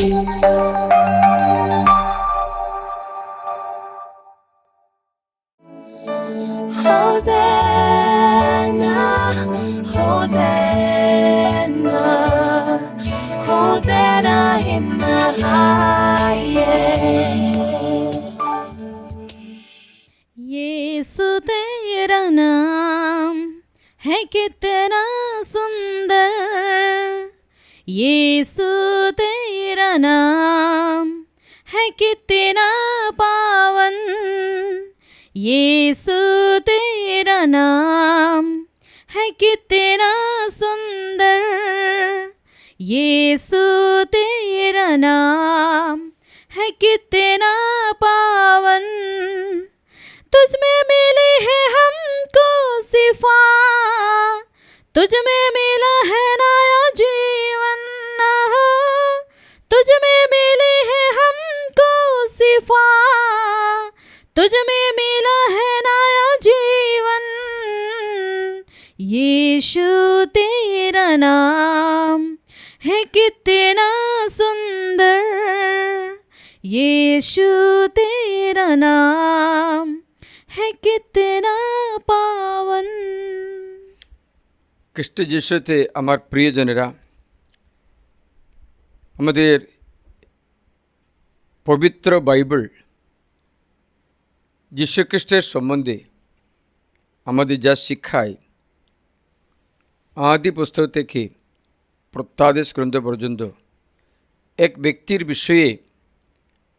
Hosanna, Hosanna, Hosanna in the highest. यीशु तेरा नाम है कितना सुंदर, यीशु तेरा नाम है कितना पावन, यीशु तेरा नाम है कितना सुंदर, यीशु तेरा नाम है कितना पावन। तुझ में मिली है हमको सिफा, तुझ में मिला है नया जीवन, तुझ में मिली है हमको सिफा, तुझ में मिला है नया जीवन। यीशु तेरा नाम है कितना सुंदर, यीशु तेरा नाम है कितना पावन। খ্রিস্ট যিশুতে আমার প্রিয়জনেরা, আমাদের পবিত্র বাইবেল যীশুখ্রিস্টের সম্বন্ধে আমাদের যা শিক্ষায়, আদি পুস্তক থেকে প্রত্যাদেশ গ্রন্থ পর্যন্ত এক ব্যক্তির বিষয়ে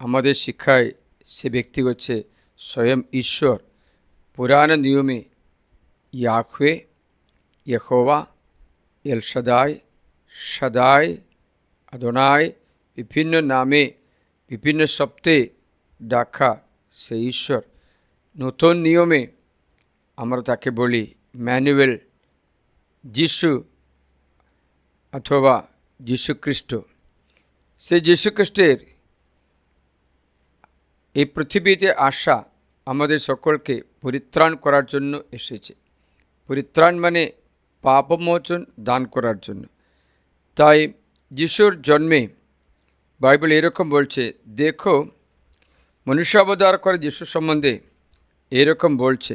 আমাদের শিক্ষায়, সে ব্যক্তি হচ্ছে স্বয়ং ঈশ্বর। পুরাণ নিয়মে ইয়াহওয়ে, ইয়েহোবা, এল শাদাই, শাদাই, আদোনাই বিভিন্ন নামে বিভিন্ন শব্দে ডাকা সে ঈশ্বর। নতুন নিয়মে আমরা তাকে বলি ম্যানুয়েল, যিশু অথবা যীশুখ্রিস্ট। সে যীশুখ্রিস্টের এই পৃথিবীতে আসা আমাদের সকলকে পরিত্রাণ করার জন্য এসেছে। পরিত্রাণ মানে পাপমোচন দান করার জন্য। তাই যিশুর জন্মে বাইবেল এরকম বলছে, দেখো মনুষ্যাবতার করে যিশু সম্বন্ধে এরকম বলছে,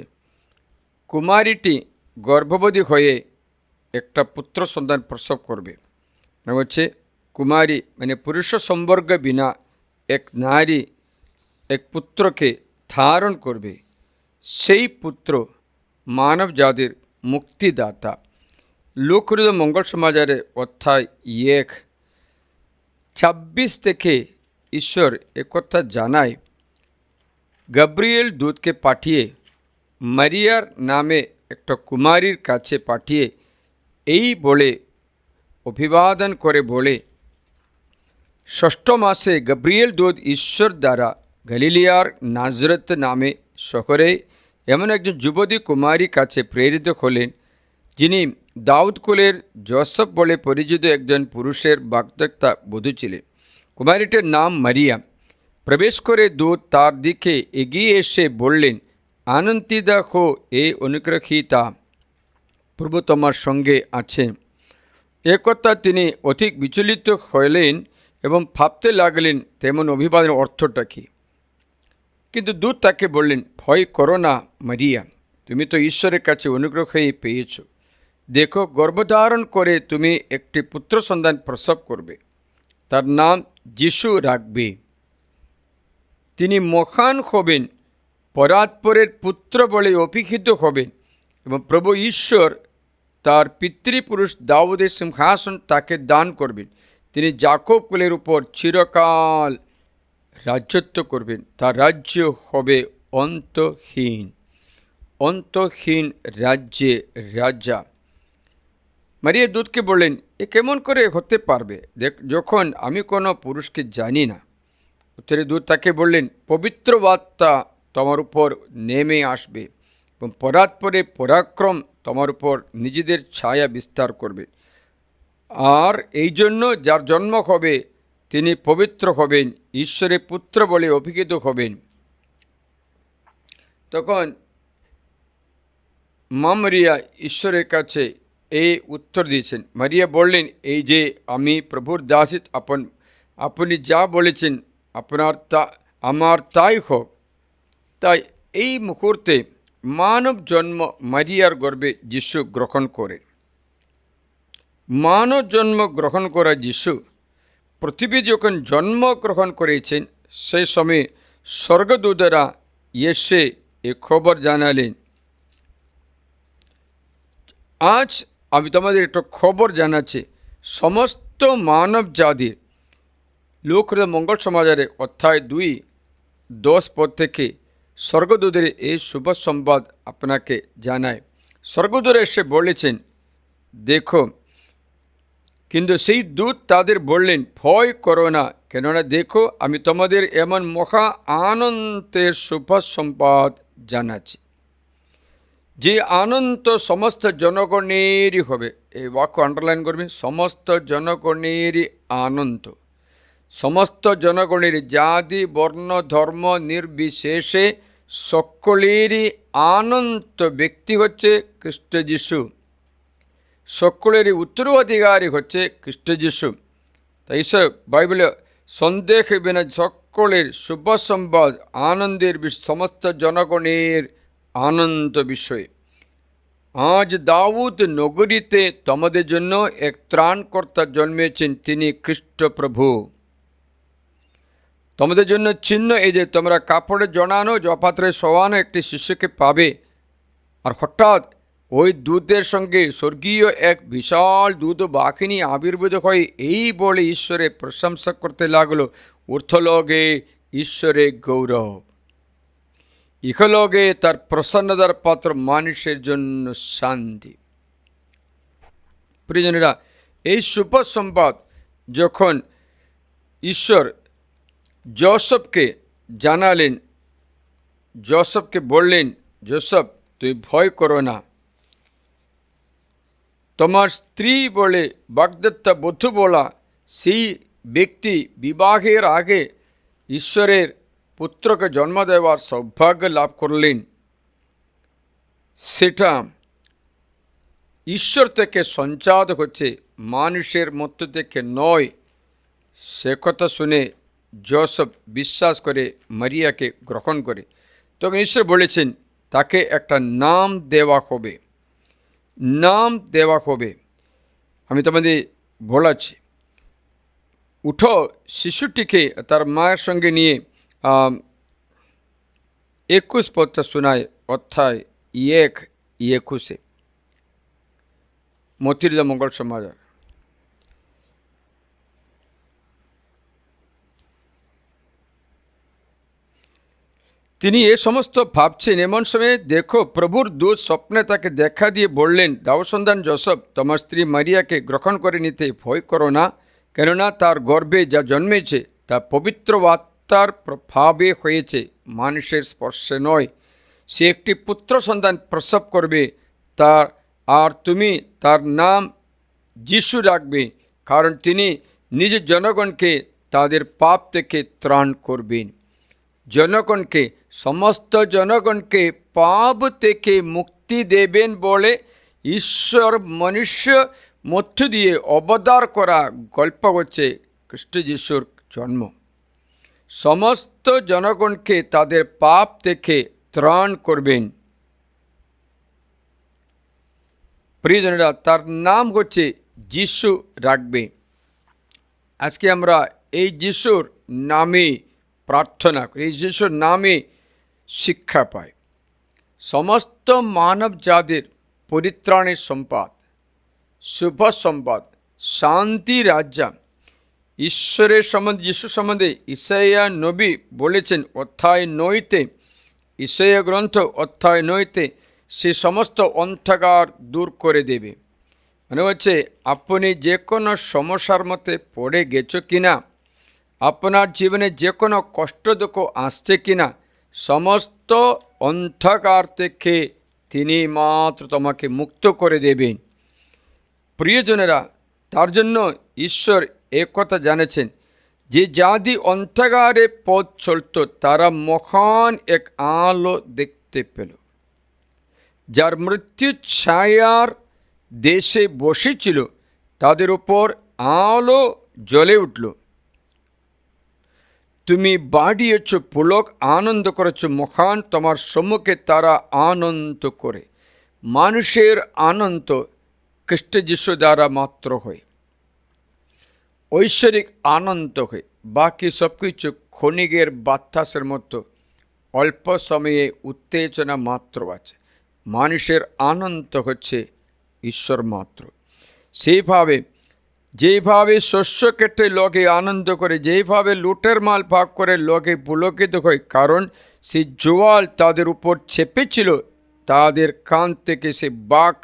কুমারীটি গর্ভবতী হয়ে একটা পুত্র সন্তান প্রসব করবে। হচ্ছে কুমারী মানে পুরুষ সম্পর্ক বিনা এক নারী এক পুত্রকে ধারণ করবে, সেই পুত্র মানব জাতির মুক্তিদাতা। লোকহৃদয় মঙ্গল সমাচারে অধ্যায় 1:26 থেকে ঈশ্বর একথা জানায়, গাব্রিয়েল দূতকে পাঠিয়ে মারিয়ার নামে একটা কুমারীর কাছে পাঠিয়ে এই বলে অভিবাদন করে বলে, ষষ্ঠ মাসে গাব্রিয়েল দূত ঈশ্বর দ্বারা গলিলিয়ার নাজরত নামে শহরে এমন একজন যুবতী কুমারীর কাছে প্রেরিত হলেন, যিনি দাউদ কুলের জোসেফ বলে পরিচিত একজন পুরুষের বাগদত্তা বধূ ছিলেন। কুমারীটির নাম মারিয়া। প্রবেশ করে দূত তার দিকে এগিয়ে এসে বললেন, আনন্দিতা হো এ অনুগ্রহীতা, প্রভু তোমার সঙ্গে আছেন। একথা তিনি অধিক বিচলিত হলেন এবং ভাবতে লাগলেন তেমন অভিবাদনের অর্থটা কী। কিন্তু দূত তাকে বললেন, ভয় করো না মারিয়া, তুমি তো ঈশ্বরের কাছে অনুগ্রহই পেয়েছ। দেখো গর্ভধারণ করে তুমি একটি পুত্র সন্তান প্রসব করবে, তার নাম যিশু রাখবে। তিনি মহান হবেন, পরাৎপরের পুত্র বলে অভিহিত হবেন এবং প্রভু ঈশ্বর তার পিতৃপুরুষ দাউদের সিংহাসন তাকে দান করবেন। তিনি যাকব কুলের উপর চিরকাল রাজত্ব করবেন, তার রাজ্য হবে অন্তহীন, অন্তহীন রাজ্যে রাজা। মারিয়া দূতকে বললেন, এ কেমন করে হতে পারবে যখন আমি কোনো পুরুষকে জানি না? উত্তরে দূত তাকে বললেন, পবিত্র বার্তা তোমার উপর নেমে আসবে এবং পরাৎপরে পরাক্রম তোমার উপর নিজেদের ছায়া বিস্তার করবে। আর এই জন্য যার জন্ম হবে তিনি পবিত্র হবেন, ঈশ্বরের পুত্র বলে অভিহিত হবেন। তখন মা মারিয়া ঈশ্বরের কাছে এই উত্তর দিয়েছেন। মারিয়া বললেন, এই যে আমি প্রভুর দাসী, আপন আপনি যা বলেছেন আমার তাই হোক। তাই এই মুহূর্তে মানব জন্ম মারিয়ার গর্ভে যিশু গ্রহণ করে। মানব জন্ম গ্রহণ করা যিশু পৃথিবী যখন জন্মগ্রহণ করেছেন, সেই সময়ে স্বর্গদূতেরা এসে এ খবর জানালেন। আজ আমি তোমাদের একটা খবর জানাচ্ছি, সমস্ত মানব জাতির লোকহৃদয় মঙ্গল সমাচারে অধ্যায় 2:10 থেকে স্বর্গদূতের এই শুভ সংবাদ আপনাকে জানায়। স্বর্গদূত এসে বলেছেন, দেখো, কিন্তু সেই দূত তাদের বললেন, ভয় করো না, কেননা দেখো আমি তোমাদের এমন মহা আনন্দের শুভ সংবাদ জানাচ্ছি, যে আনন্দ সমস্ত জনগণেরই হবে। এই বাক্য আন্ডারলাইন করবেন, সমস্ত জনগণেরই আনন্দ। সমস্ত জনগণের, জাতি বর্ণ ধর্ম নির্বিশেষে সকলেরই আনন্দ ব্যক্তি হচ্ছে খ্রিস্ট যিশু। সকলেরই উত্তরাধিকারী হচ্ছে খ্রিস্ট যিশু। তাই বাইবেলে সন্দেহ হবে না, সকলের শুভ সংবাদ আনন্দের সমস্ত জনগণের আনন্দ বিষয়। আজ দাউদ নগরীতে তোমাদের জন্য এক ত্রাণকর্তা জন্মেছেন, তিনি খ্রিস্ট প্রভু। তোমাদের জন্য চিহ্ন এই যে তোমরা কাপড়ে জড়ানো জপাত্রে শোয়ানো একটি শিশুকে পাবে। আর হঠাৎ ওই দূতের সঙ্গে স্বর্গীয় এক বিশাল দূত বাহিনী আবির্ভূত হয়, এই বলে ঈশ্বরের প্রশংসা করতে লাগলো, ঊর্ধ্বলোকে ঈশ্বরের গৌরব, ইহলোকে তার প্রসন্নতার পাত্র মানুষের জন্য শান্তি। প্রিয়জনেরা, এই শুভ সংবাদ যখন ঈশ্বর যোসেফকে জানালেন, যোসেফকে বললেন, যোসেফ তুই ভয় করো না, তোমার স্ত্রী বলে বাগদত্তা বধূ বলা সেই ব্যক্তি বিবাহের আগে ঈশ্বরের পুত্রকে জন্ম দেওয়ার সৌভাগ্য লাভ করলেন। সেটা ঈশ্বর থেকে সঞ্চার হচ্ছে, মানুষের মধ্য থেকে নয়। সে কথা শুনে যোসেফ বিশ্বাস করে মারিয়াকে গ্রহণ করে। তখন ঈশ্বর বলেছেন, তাকে একটা নাম দেওয়া হবে, নাম দেওয়া হবে। আমি তোমাদের বলাচ্ছি, উঠো, শিশুটিকে তার মায়ের সঙ্গে নিয়ে 21 পদটা শোনায়, অধ্যায় 1:21 মথিরদা মঙ্গল সমাচার। তিনি এ সমস্ত ভাবছেন, এমন সময়ে দেখো প্রভুর দূত স্বপ্নে তাকে দেখা দিয়ে বললেন, দাউসন্তান যোসেফ, তোমার স্ত্রী মারিয়াকে গ্রহণ করে নিতে ভয় করো না, কেননা তার গর্ভে যা জন্মেছে তা পবিত্র আত্মার প্রভাবে হয়েছে, মানুষের স্পর্শে নয়। সে একটি পুত্র সন্তান প্রসব করবে, আর তুমি তার নাম যিশু রাখবে, কারণ তিনি নিজের জনগণকে তাদের পাপ থেকে ত্রাণ করবেন। জনগণকে, সমস্ত জনগণকে পাপ থেকে মুক্তি দেবেন বলে ঈশ্বর মনুষ্য মধ্য দিয়ে অবতার করা গল্প হচ্ছে খ্রিস্ট যিশুর জন্ম। সমস্ত জনগণকে তাদের পাপ থেকে ত্রাণ করবেন। প্রিয়জনেরা, তার নাম হচ্ছে যিশু রাখবে। আজকে আমরা এই যিশুর নামে প্রার্থনা করি, এই যিশুর নামে শিক্ষা পাই। সমস্ত মানব জাতির পরিত্রাণের সম্পদ, শুভ সম্পদ, শান্তি রাজ্য ঈশ্বরের সম্বন্ধে, যিশু সম্বন্ধে ইসাইয়া নবী বলেছেন অধ্যায় 9-তে, ইসাইয়া গ্রন্থ অধ্যায় 9-তে, সে সমস্ত অন্ধকার দূর করে দেবে। মানে হচ্ছে, আপনি যে কোনো সমস্যার মধ্যে পড়ে গেছো কিনা, আপনার জীবনে যে কোনো কষ্ট দুঃখ আসছে কিনা, সমস্ত অন্ধকার থেকে তিনি মাত্র তোমাকে মুক্ত করে দেবেন। প্রিয়জনেরা, তার জন্য ঈশ্বর এক কথা জানেছেন, যে জাতি অন্ধকারে পথ চলত তারা মহান এক আলো দেখতে পেল। যার মৃত্যু ছায়ার দেশে বসেছিল তাদের উপর আলো জ্বলে উঠল। তুমি বাড়িয়েছ, পুলক আনন্দ করেছ, মহান তোমার সম্মুখে তারা আনন্দ করে। মানুষের আনন্দ খ্রিস্ট যিশু দ্বারা মাত্র হয়, ঐশ্বরিক আনন্দ হয়। বাকি সব কিছু ক্ষণিকের বাতাসের মতো অল্প সময়ে উত্তেজনা মাত্র আছে। মানুষের আনন্দ হচ্ছে ঈশ্বর মাত্র। সেইভাবে যেভাবে শস্য কেটে লোকে আনন্দ করে, যেভাবে লুটের মাল ভাগ করে লোকে পুলকিত হয়, কারণ সেই জোয়াল তাদের উপর চেপেছিল, তাদের কান থেকে সে বাঘ,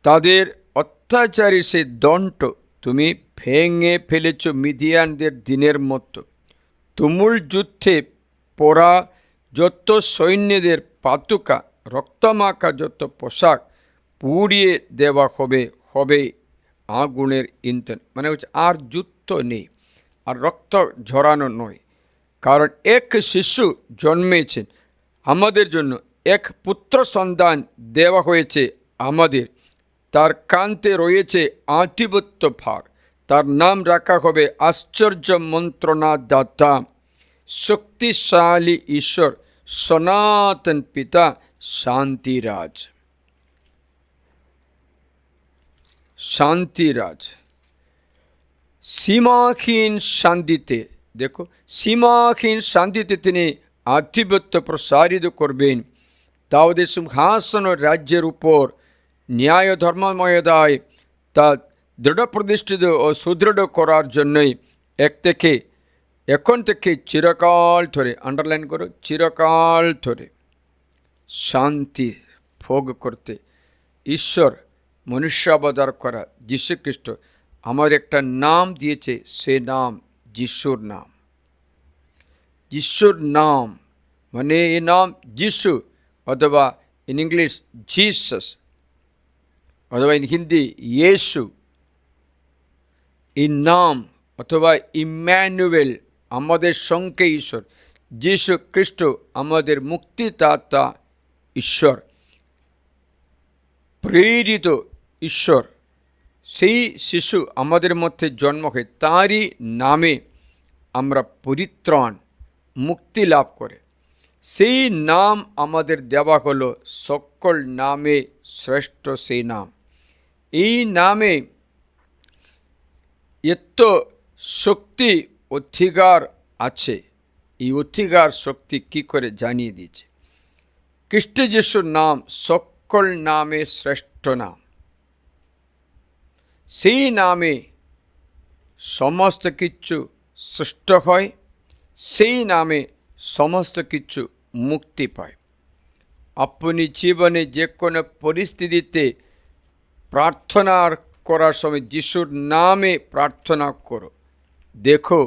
তাদের অত্যাচারী সে দণ্ড তুমি ভেঙে ফেলেছ মিদিয়ানদের দিনের মতো। তুমুল যুদ্ধে পরা যত সৈন্যদের পাতুকা, রক্তমাখা যত পোশাক পুড়িয়ে দেওয়া হবে হবে আগুনের ইন্ধন। মানে হচ্ছে আর যুদ্ধ নেই, আর রক্ত ঝরানো নয়। কারণ এক শিশু জন্মেছেন আমাদের জন্য, এক পুত্র সন্তান দেওয়া হয়েছে আমাদের। তার কান্তে রয়েছে আধিপত্য ভার। তার নাম রাখা হবে আশ্চর্য মন্ত্রণা দাতা, শক্তিশালী ঈশ্বর, সনাতন পিতা, শান্তিরাজ। শান্তিরাজ সীমাহীন শান্তিতে, দেখো সীমাহীন শান্তিতে তিনি আধিপত্য প্রসারিত করবেন। দাউদের সিংহাসন ও রাজ্যের উপর ন্যায় ধর্মময়দায় তা দৃঢ় প্রতিষ্ঠিত ও সুদৃঢ় করার জন্যই এখন থেকে চিরকাল ধরে, আন্ডারলাইন করো, চিরকাল ধরে শান্তি ভোগ করতে ঈশ্বর মনুষ্যাবতার করা যীশুখ্রিস্ট আমার একটা নাম দিয়েছে, সে নাম যিশুর নাম। যিশুর নাম মানে এই নাম যিশু, অথবা ইন ইংলিশ জিসাস, অথবা ইন হিন্দি ইয়েশু। এই নাম অথবা ইম্যানুয়েল, আমাদের সঙ্গে ঈশ্বর। যীশু খ্রিস্ট আমাদের মুক্তিদাতা ঈশ্বর, প্রেরিত ঈশ্বর। সেই শিশু আমাদের মধ্যে জন্ম হয়, তাঁরই নামে আমরা পরিত্রাণ, মুক্তি লাভ করে। সেই নাম আমাদের দেওয়া হলো সকল নামে শ্রেষ্ঠ সেই নাম। এই নামে এত শক্তি অধিকার আছে। এই অধিকার শক্তি কি করে জানিয়ে দিয়েছে? খ্রিস্ট যিশুর নাম সকল নামে শ্রেষ্ঠ নাম। সেই নামে সমস্ত কিছু সৃষ্ট হয়, সেই নামে সমস্ত কিছু মুক্তি পায়। আপনি জীবনে যে কোনো পরিস্থিতিতে প্রার্থনা করার সময় যিশুর নামে প্রার্থনা করো, দেখো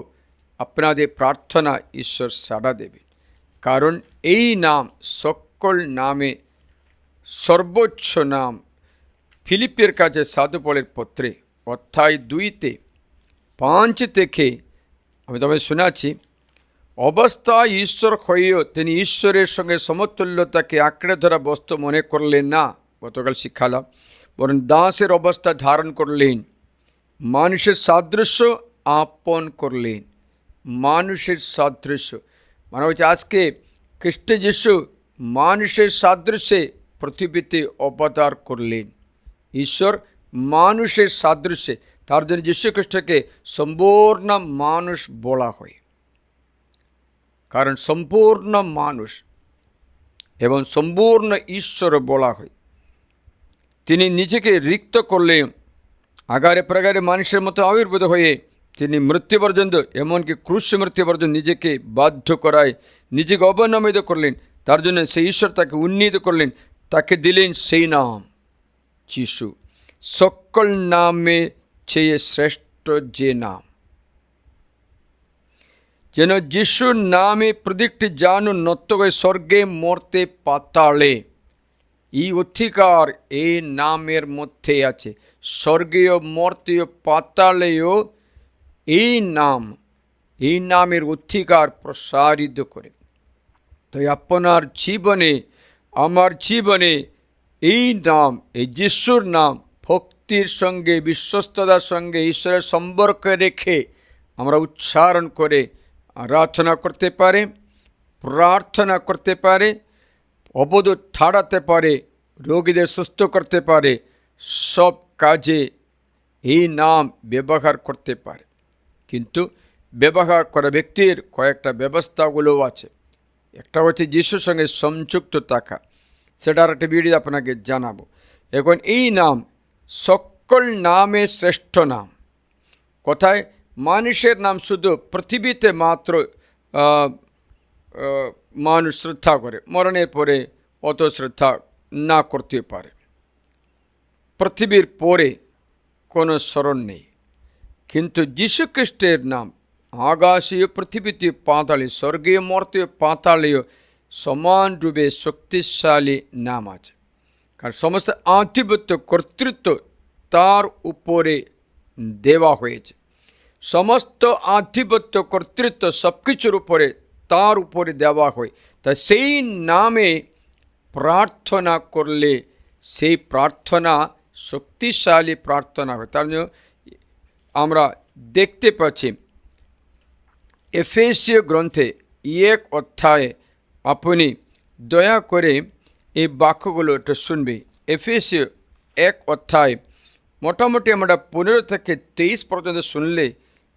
আপনাদের প্রার্থনা ঈশ্বর সাড়া দেবে। কারণ এই নাম সকল নামে সর্বোচ্চ নাম। ফিলিপির কাছে সাধু পলের পত্রে অধ্যায় 2:5 থেকে আমি তোমায় শোনাচ্ছি। অবস্থায় ঈশ্বর হয়েও তিনি ঈশ্বরের সঙ্গে সমতুল্যতাকে আঁকড়ে ধরা বস্তু মনে করলেন না, গতকাল শিখালাম, বরং দাসের অবস্থা ধারণ করলেন, মানুষের সাদৃশ্য আপন করলেন। মানুষের সাদৃশ্য মানে হচ্ছে আজকে খ্রিস্ট যিশু মানুষের সাদৃশ্যে পৃথিবীতে অবতার করলেন। ঈশ্বর মানুষের সাদৃশ্যে, তার জন্য যীশু খ্রিস্টকে সম্পূর্ণ মানুষ বলা হয়। কারণ সম্পূর্ণ মানুষ এবং সম্পূর্ণ ঈশ্বর বলা হয়। তিনি নিজেকে রিক্ত করলেন, আগারে প্রাগারে মানুষের মতো আবির্ভূত হয়ে তিনি মৃত্যু পর্যন্ত, এমনকি ক্রুশ মৃত্যু পর্যন্ত নিজেকে বাধ্য করায় নিজেকে অবনমিত করলেন। তার জন্য সেই ঈশ্বর তাকে উন্নীত করলেন, তাকে দিলেন সেই নাম যিশু, সকল নামে চেয়ে শ্রেষ্ঠ যে নাম। যেন যিশুর নামে প্রত্যেকটি জানু নত হয়ে স্বর্গে মর্তে পাতালে। এই অধিকার এই নামের মধ্যে আছে। স্বর্গীয় মর্তীয় পাতালেও এই নামের অধিকার প্রসারিত করে। তাই আপনার জীবনে, আমার জীবনে এই নাম, এই যিশুর নাম ভক্তির সঙ্গে, বিশ্বস্ততার সঙ্গে ঈশ্বরের সম্পর্ক রেখে আমরা উচ্চারণ করে আরাধনা করতে পারে, প্রার্থনা করতে পারে, অবদূত ঠাড়াতে পারে, রোগীদের সুস্থ করতে পারে, সব কাজে এই নাম ব্যবহার করতে পারে। কিন্তু ব্যবহার করা ব্যক্তির কয়েকটা ব্যবস্থাগুলো আছে। একটা হচ্ছে যিশুর সঙ্গে সংযুক্ত থাকা, সেটার একটা ভিডিও আপনাকে জানাবো। এখন এই নাম সকল নামে শ্রেষ্ঠ নাম। কোথায় মানুষের নাম শুধু পৃথিবীতে মাত্র মানুষ শ্রদ্ধা করে, মরণের পরে অত শ্রদ্ধা না করতে পারে, পৃথিবীর পরে কোনো স্মরণ নেই। কিন্তু যীশুখ্রিস্টের নাম আকাশীয়, পৃথিবীতে পাতালীয়, স্বর্গীয়, মর্তীয়, পাতালীয় সমানরূপে শক্তিশালী নাম আছে। কারণ সমস্ত আধিপত্য, কর্তৃত্ব তার উপরে দেওয়া হয়েছে। সমস্ত আধিপত্য, কর্তৃত্ব সব কিছুর উপরে তার উপরে দেওয়া হয়। তা সেই নামে প্রার্থনা করলে সেই প্রার্থনা শক্তিশালী প্রার্থনা হয়। তার জন্য আমরা দেখতে পাচ্ছি এফেসীয় গ্রন্থে 1 অধ্যায়ে, আপনি দয়া করে এই বাক্যগুলো একটু শুনবে। এফেসীয় 1 অধ্যায় মোটামুটি আমরা 15 থেকে 23 পর্যন্ত শুনলে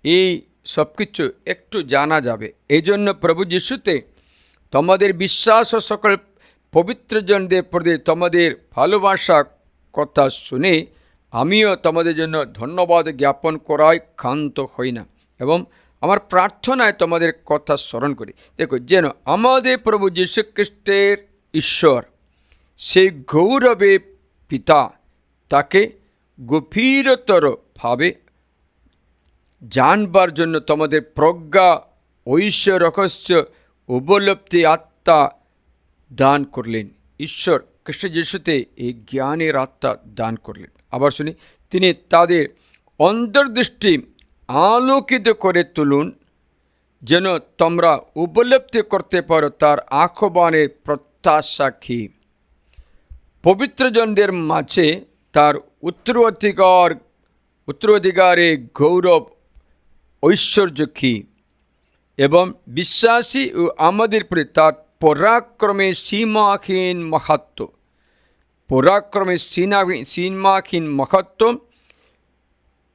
এই সব কিছু একটু জানা যাবে। এই জন্য প্রভু যিশুতে তোমাদের বিশ্বাস ও সকল পবিত্রজনদের প্রতি তোমাদের ভালোবাসা কথা শুনে আমিও তোমাদের জন্য ধন্যবাদ জ্ঞাপন করায় ক্ষান্ত হই না, এবং আমার প্রার্থনায় তোমাদের কথা স্মরণ করি। দেখো, যেন আমাদের প্রভু যীশুখ্রিস্টের ঈশ্বর, সেই গৌরবে পিতা, তাকে গভীরতরভাবে জানবার জন্য তোমাদের প্রজ্ঞা, ঐশ্বর, রহস্য, উপলব্ধি আত্মা দান করলেন। ঈশ্বর খ্রিস্ট যিশুতে এই জ্ঞানের আত্মা দান করলেন। আবার শুনি, তিনি তাদের অন্তর্দৃষ্টি আলোকিত করে তুলুন, যেন তোমরা উপলব্ধি করতে পারো তার আহ্বানের প্রত্যাশা কি, পবিত্রজনদের মাঝে তার উত্তরাধিকারের গৌরব ঐশ্বর্য কি, এবং বিশ্বাসী ও আমাদের প্রতি তার পরাক্রমের সীমাহীন মাহাত্ম্য, পরাক্রমের সীমাহীন মাহাত্ম্য,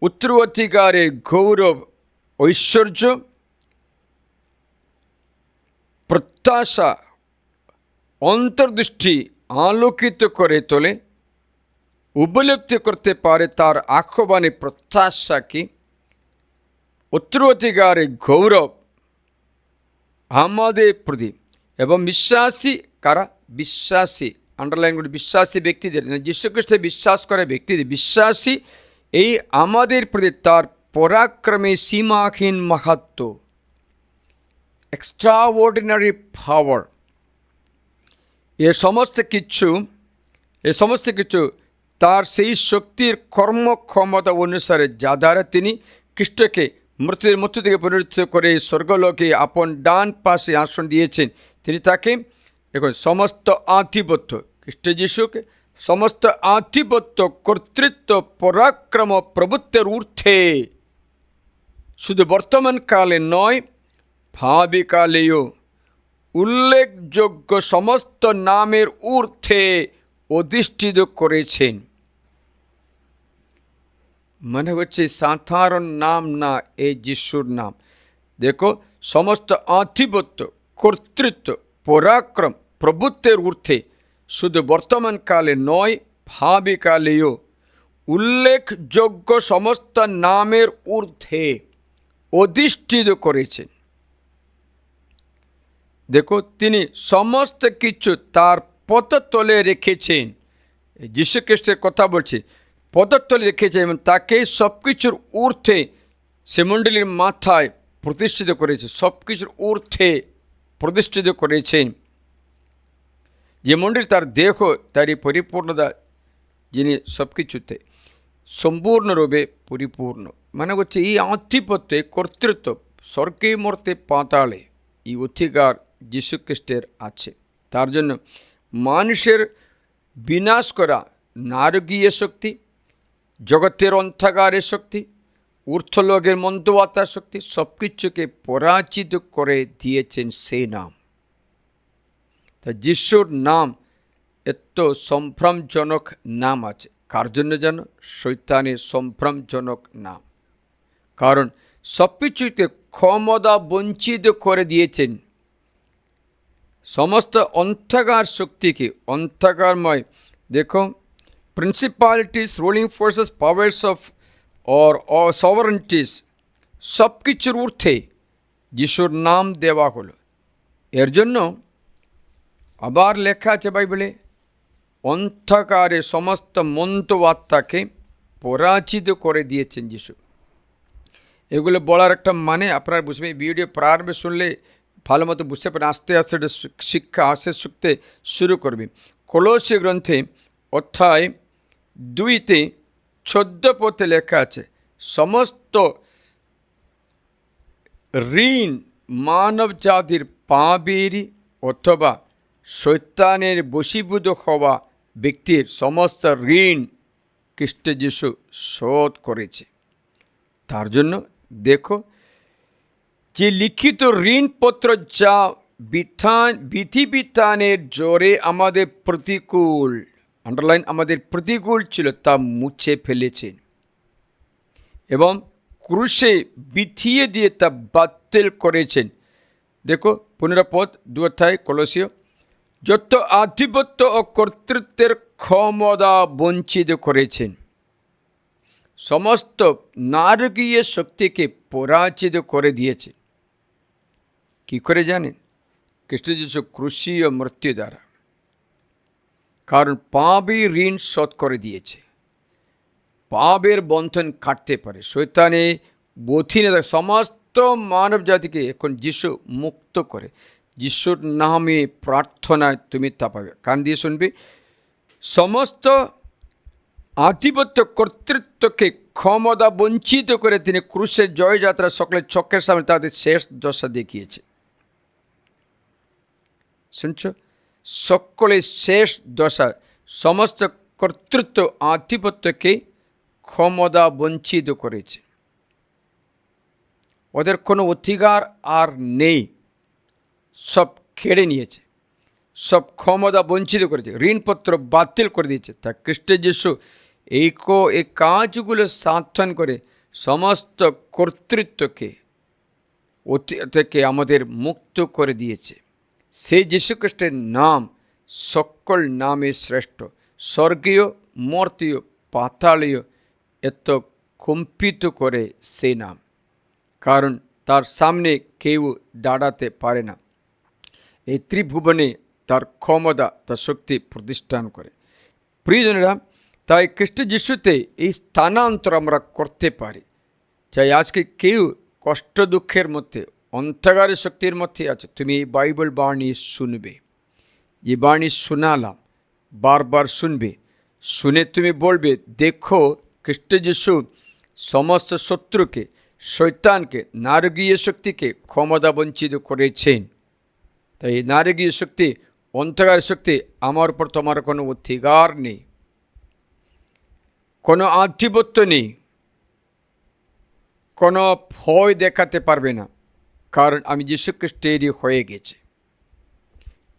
উত্তরাধিকারের গৌরব ঐশ্বর্য, প্রত্যাশা, অন্তর্দৃষ্টি আলোকিত করে তোলে, উপলব্ধি করতে পারে তার আহ্বানের প্রত্যাশা কি, উত্তরাধিকারের গৌরব আমাদের প্রতি, এবং বিশ্বাসী কারা? বিশ্বাসী, আন্ডারলাইন করে, বিশ্বাসী ব্যক্তিদের, যীশুখ্রিস্টে বিশ্বাস করে ব্যক্তিদের, বিশ্বাসী এই আমাদের প্রতি তার পরাক্রমে সীমাহীন মাহাত্ম্য, এক্সট্রাঅর্ডিনারি পাওয়ার, এ সমস্ত কিছু তার সেই শক্তির কর্মক্ষমতা অনুসারে, যা দ্বারা তিনি খ্রিস্টকে মৃত্যুর মধ্য থেকে পুনরুত্থিত করে স্বর্গলোকে আপন ডান পাশে আসন দিয়েছেন। তিনি তাকে এখন সমস্ত আধিপত্য, খ্রিস্ট যিশুকে সমস্ত আধিপত্য, কর্তৃত্ব, পরাক্রম, প্রভুত্বের ঊর্ধ্বে, শুধু বর্তমান কালে নয়, ভাবি কালেও উল্লেখযোগ্য সমস্ত নামের ঊর্ধ্বে অধিষ্ঠিত করেছেন। মনে হচ্ছে সাধারণ নাম না, এই যিশুর নাম। দেখো, সমস্ত আধিপত্য, কর্তৃত্ব, পরাক্রম, প্রভুত্বের ঊর্ধ্বে, শুধু বর্তমান কালে নয়, ভাবি কালেও উল্লেখযোগ্য সমস্ত নামের ঊর্ধ্বে অধিষ্ঠিত করেছেন। দেখো, তিনি সমস্ত কিছু তার পদতলে রেখেছেন। যীশুখ্রিস্টের কথা বলছি, পদতলে রেখেছেন, এবং তাকে সব কিছুর ঊর্ধ্বে, সে মণ্ডলীর মাথায় প্রতিষ্ঠিত করেছে, সব কিছুর ঊর্ধ্বে প্রতিষ্ঠিত করেছেন। যে মণ্ডলী তার দেহ, তারই পরিপূর্ণতা, যিনি সব কিছুতে সম্পূর্ণরূপে পরিপূর্ণ। মানে হচ্ছে এই আধিপত্য, কর্তৃত্ব, স্বর্গে মর্তে পাতালে এই অধিকার যীশুখ্রিস্টের আছে। তার জন্য মানুষের বিনাশ করা নারকীয় শক্তি, জগতের অন্ধকারের শক্তি, ঊর্ধ্বলোকের মন্ত্রবার্তার শক্তি সব কিছুকে পরাজিত করে দিয়েছেন সেই নাম। তা যিশুর নাম এত সম্ভ্রমজনক নাম আছে। কার জন্য জানো? শয়তানের সম্ভ্রমজনক নাম। কারণ সব কিছুকে ক্ষমতা বঞ্চিত করে দিয়েছেন। সমস্ত অন্ধকার শক্তিকে, অন্ধকারময়, দেখো, principalities, ruling forces, powers of or sovereignties, সব কিছুর ঊর্ধ্বে যিশুর নাম দেওয়া হলো। এর জন্য আবার লেখা আছে বাইবেলে, অন্ধকারে সমস্ত মন্ত্রবার্তাকে পরাজিত করে দিয়েছেন যিশু। এগুলো বলার একটা মানে আপনারা বুঝবেন। ভিডিও প্রারম্ভে শুনলে ভালো মতো বুঝতে পারেন, আস্তে আস্তে শিক্ষা আসে শিখতে শুরু করবে। কলোসীয় গ্রন্থে অধ্যায় 2 14 লেখা আছে, সমস্ত ঋণ মানব জাতির পাপেরই অথবা শয়তানের বশীভূত হওয়া ব্যক্তির সমস্ত ঋণ খ্রিস্ট যিশু শোধ করেছে। তার জন্য দেখো, যে লিখিত ঋণপত্র যা বিধিবিধানের জোরে আমাদের প্রতিকূল, আন্ডারলাইন, আমাদের প্রতিকূল ছিল, তা মুছে ফেলেছেন এবং ক্রুশে বিধিয়ে দিয়ে তা বাতিল করেছেন। দেখো 15 পদ 2 অধ্যায় কলোসীয়, যত আধিপত্য ও কর্তৃত্বের ক্ষমতা বঞ্চিত করেছেন, সমস্ত নারকীয় শক্তিকে পরাজিত করে দিয়েছে। কি করে জানেন? খ্রিস্ট যিশু ক্রুশীয় মৃত্যু দ্বারা। কারণ পাপই ঋণ শোধ করে দিয়েছে। পাপের বন্ধন কাটতে পারে, শয়তানে বধিনে সমস্ত মানব জাতিকে এখন যিশু মুক্ত করে। যিশুর নামে প্রার্থনায় তুমি তা পাবে। কান দিয়ে শুনবে। সমস্ত আধিপত্য কর্তৃত্বকে ক্ষমতা বঞ্চিত করে তিনি ক্রুশের জয়যাত্রা সকলের চোখের সামনে তাদের শেষ দশা দেখিয়েছে। শুনছ? সকলের শেষ দশা, সমস্ত কর্তৃত্ব আধিপত্যকে ক্ষমতা বঞ্চিত করেছে। ওদের কোনো অধিকার আর নেই, সব কেড়ে নিয়েছে, সব ক্ষমতা বঞ্চিত করেছে, ঋণপত্র বাতিল করে দিয়েছে। তা খ্রিস্ট যিশু এই কাজগুলো সাধন করে সমস্ত কর্তৃত্বকে থেকে আমাদের মুক্ত করে দিয়েছে। সেই যীশুখ্রিস্টের নাম সকল নামে শ্রেষ্ঠ। স্বর্গীয়, মর্তীয়, পাতালীয় এত কম্পিত করে সেই নাম, কারণ তার সামনে কেউ দাঁড়াতে পারে না। এই ত্রিভুবনে তার ক্ষমতা, তার শক্তি প্রতিষ্ঠান করে। প্রিয়জনেরা, তাই খ্রিস্ট যিশুতে এই স্থানান্তর আমরা করতে পারি। চাই আজকে কেউ কষ্ট দুঃখের মধ্যে, অন্ধকারের শক্তির মধ্যে আছে, তুমি এই বাইবেল বাণী শুনবে। যে বাণী শোনালাম বারবার শুনবে, শুনে তুমি বলবে, দেখো খ্রিস্ট যিশু সমস্ত শত্রুকে, শয়তানকে, নারকীয় শক্তিকে ক্ষমতা বঞ্চিত করেছেন। তাই এই নারকীয় শক্তি, অন্ধকার শক্তি, আমার উপর তোমার কোনো অধিকার নেই, কোনো আধিপত্য নেই, কোনো ভয় দেখাতে পারবে না, কারণ আমি যীশু খ্রিস্টেরই হয়ে গেছে।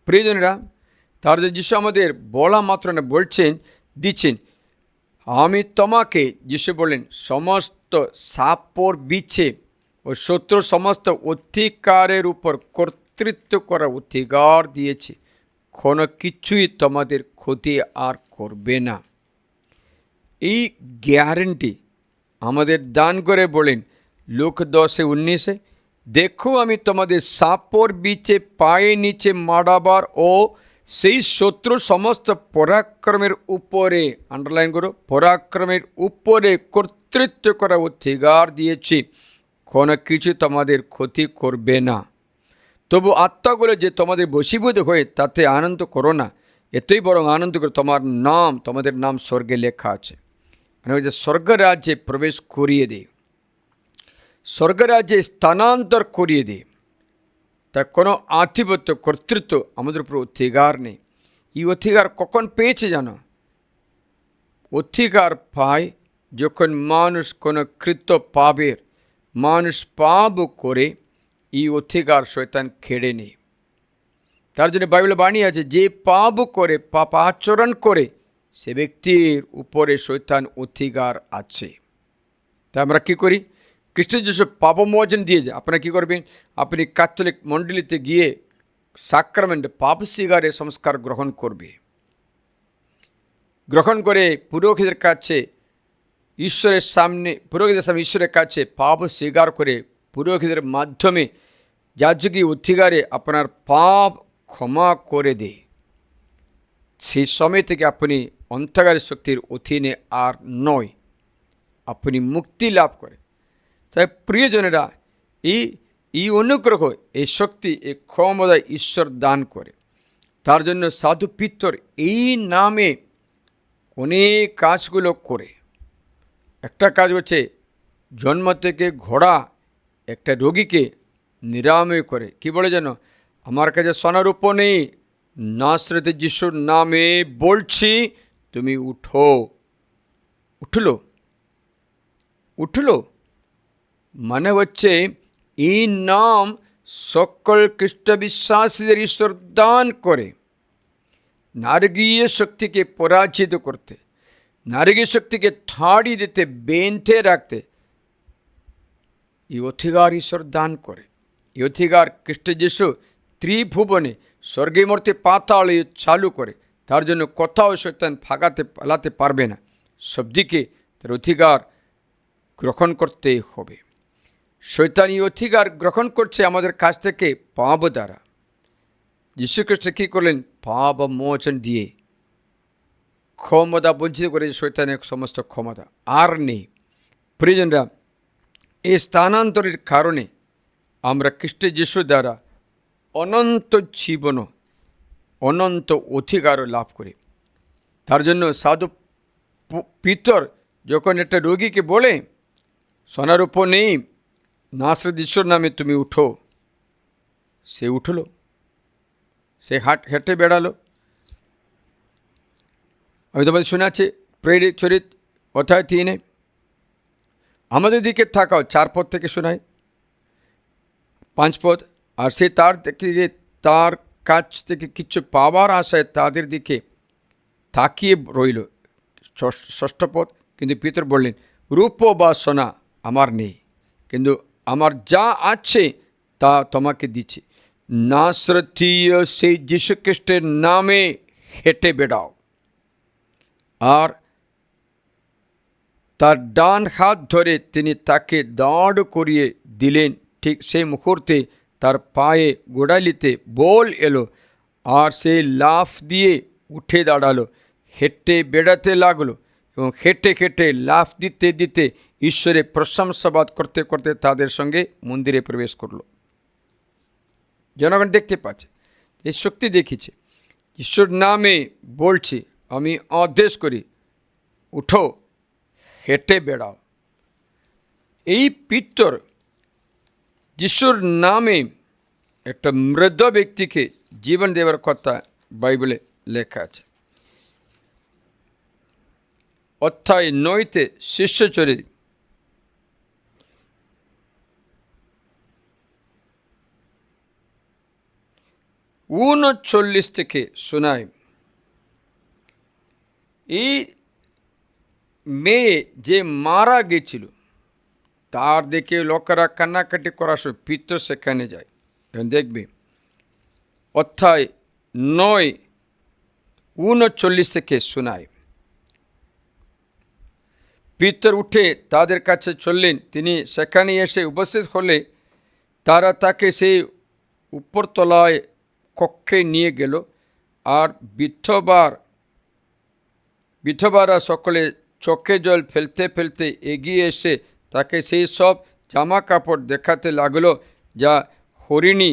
প্রিয়জনেরা, তার যে যিশু আমাদের বলা মাত্র না, বলছেন, দিচ্ছেন, আমি তোমাকে, যিশু বলেন, সমস্ত সাপর বিছে ও শত্রুর সমস্ত অধিকারের উপর কর্তৃত্ব করার অধিকার দিয়েছি, কোনো কিছুই তোমাদের ক্ষতি আর করবে না। এই গ্যারেন্টি আমাদের দান করে বলেন লুক 10:19, দেখো আমি তোমাদের সাপর বিছে পায়ে নিচে মারাবার ও সেই শত্রু সমস্ত পরাক্রমের উপরে, আন্ডারলাইন করো, পরাক্রমের উপরে কর্তৃত্ব করা অধিকার দিয়েছি, কোনো কিছু তোমাদের ক্ষতি করবে না। তবু আত্মাগুলো যে তোমাদের বশীভূত হয়ে তাতে আনন্দ করো না, এতই বরং আনন্দ করো তোমাদের নাম স্বর্গে লেখা আছে। মানে যে স্বর্গরাজ্যে প্রবেশ করিয়ে দেয়, স্বর্গরাজ্যে স্থানান্তর করিয়ে দেয়। তা কোনো আধিপত্য, কর্তৃত্ব আমাদের উপর অধিকার নেই। এই অধিকার কখন পেয়েছে জানো? অধিকার পায় যখন মানুষ কোনো কৃত্য পাপের মানুষ পাপ করে এই অধিকার শয়তান কেড়ে নেয়। তার জন্য বাইবেলে বাণী আছে, যে পাপ করে পাপ আচরণ করে সে ব্যক্তির উপরে শয়তান অধিকার আছে। তা আমরা কী করি? খ্রিস্ট যিশু পাপমোচন দিয়ে যায়। আপনারা কী করবেন? আপনি ক্যাথলিক মণ্ডলীতে গিয়ে সাক্রামেন্ট পাপ স্বীকারে সংস্কার গ্রহণ করবে। গ্রহণ করে পুরোহিতের কাছে ঈশ্বরের সামনে ঈশ্বরের কাছে পাপ স্বীকার করে পুরোহিতের মাধ্যমে যাজকীয় অধিকারে আপনার পাপ ক্ষমা করে দেয়। সেই সময় থেকে আপনি অন্তর্গামী শক্তির অধীনে আর নয়, আপনি মুক্তি লাভ করে। তাই প্রিয়জনেরা, এই অনুগ্রহ, এই শক্তি, এই ক্ষমতা ঈশ্বর দান করে। তার জন্য সাধু পিতর এই নামে অনেক কাজগুলো করে। একটা কাজ হচ্ছে জন্ম থেকে ঘোড়া একটা রোগীকে নিরাময় করে। কি বলে যেন? আমার কাছে সোনারূপ নেই, নাসরতে যিশুর নামে বলছি তুমি উঠো। উঠলো মানে হচ্ছে এই নাম সকল খ্রিস্ট বিশ্বাসীদের ঈশ্বর দান করে নারকীয় শক্তিকে পরাজিত করতে, নারকীয় শক্তিকে ঠাড়ি দিতে, বেঁধে রাখতে এই অধিকার ঈশ্বর দান করে। এই অধিকার খ্রিস্ট যিশু ত্রিভুবনে স্বর্গে মর্তে পাতালে চালু করে। তার জন্য কোথাও শয়তান পালাতে পারবে না। সব দিকে তার অধিকার গ্রহণ করতে হবে। শয়তান এই অধিকার গ্রহণ করছে আমাদের কাছ থেকে পাপ দ্বারা। যীশুখ্রিস্ট কী করলেন? পাপ মোচন দিয়ে ক্ষমতা বঞ্চিত করে শয়তানের সমস্ত ক্ষমতা আর নেই। প্রিয়জনরা, এই স্থানান্তরের কারণে আমরা খ্রিস্ট যিশু দ্বারা অনন্ত জীবন, অনন্ত অধিকারও লাভ করি। তার জন্য সাধু পিতর যখন একটা রোগীকে বলে সোনারূপ নেই, নাসরত যিশুর নামে তুমি উঠো, সে উঠল, সে হেঁটে বেড়ালো। আমি তোমাদের শোনাচ্ছি প্রেরিত চরিত অধ্যায় 3 আমাদের দিকে থাকাও 4 পদ থেকে শোনায় 5 পদ। আর সে তার কাছ থেকে কিছু পাওয়ার আশায় তাদের দিকে তাকিয়ে রইল 6 পদ। কিন্তু পিতর বললেন, রূপ বা সোনা আমার নেই, কিন্তু আমার যা আছে তা তোমাকে দিচ্ছি। নাসরতীয় সেই যীশুখ্রিস্টের নামে হেঁটে বেড়াও। আর তার ডান হাত ধরে তিনি তাকে দাঁড় করিয়ে দিলেন। ঠিক সেই মুহূর্তে তার পায়ে গোড়ালিতে বল এলো, আর সে লাফ দিয়ে উঠে দাঁড়ালো, হেঁটে বেড়াতে লাগলো এবং হেঁটে হেঁটে লাফ দিতে দিতে ঈশ্বরের প্রশংসাবাদ করতে করতে তাদের সঙ্গে মন্দিরে প্রবেশ করলো। জনগণ দেখতে পাচ্ছে, এই শক্তি দেখিছে। ঈশ্বর নামে বলছি, আমি আদেশ করি, উঠো, হেঁটে বেড়াও। এই পিতর যিশুর নামে একটা মৃত ব্যক্তিকে জীবন দেওয়ার কথা বাইবেলে লেখা আছে। অধ্যায় 9 শিষ্যচরিত 39 থেকে শোনায়। এই মেয়ে যে মারা গেছিল তার দেখে লোকেরা কান্নাকাটি করার সময় পিতর সেখানে যায়। দেখবে অধ্যায় 9:39 থেকে শোনায়। পিতর উঠে তাদের কাছে চললেন। তিনি সেখানে এসে উপস্থিত হলে তারা তাকে সেই উপরতলায় কক্ষে নিয়ে গেল। আর বিধবারা সকলে চোখে জল ফেলতে ফেলতে এগিয়ে এসে তাকে সেই সব জামা কাপড় দেখাতে লাগলো যা হরিণী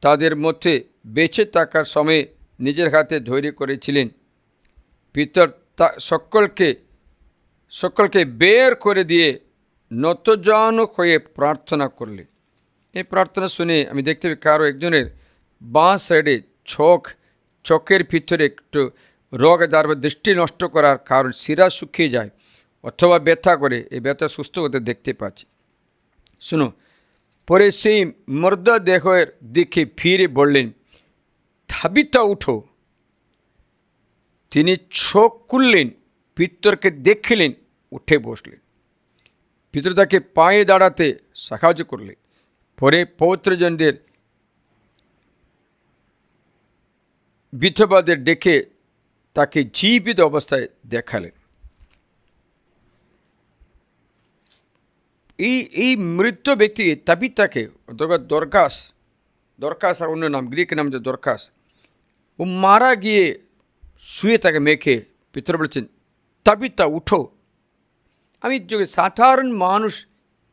তাদের মধ্যে বেঁচে থাকার সময় নিজের হাতে তৈরি করেছিলেন। পিতর সকলকে বের করে দিয়ে নতজানু হয়ে প্রার্থনা করলেন। এই প্রার্থনা শুনে আমি দেখতে পাই কারো একজনের বাঁ সাইডে চোখের ভিতরে একটু রোগ দ্বারা দৃষ্টি নষ্ট করার কারণ শিরা শুকিয়ে যায়। অথবা ব্যথা করে, এই ব্যথা সুস্থ হতে দেখতে পাচ্ছি। শুনো, পরে সেই মৃতদেহের দিকে ফিরে বললেন, তাবিথা উঠো। তিনি চোখ খুললেন, পিতরকে দেখলেন, উঠে বসলেন। পিতর তাকে পায়ে দাঁড়াতে সাহায্য করলেন। পরে পৌত্রজনদের বিধবাদের ডেকে তাকে জীবিত অবস্থায় দেখালেন। এই মৃত ব্যক্তি তাবিথাকে, দরকাস আর অন্য নাম, গ্রিক নাম যে দরকাস, ও মারা গিয়ে শুয়ে তাকে মেখে পিতর বলেছেন, তাবিথা উঠো। আমি যদি সাধারণ মানুষ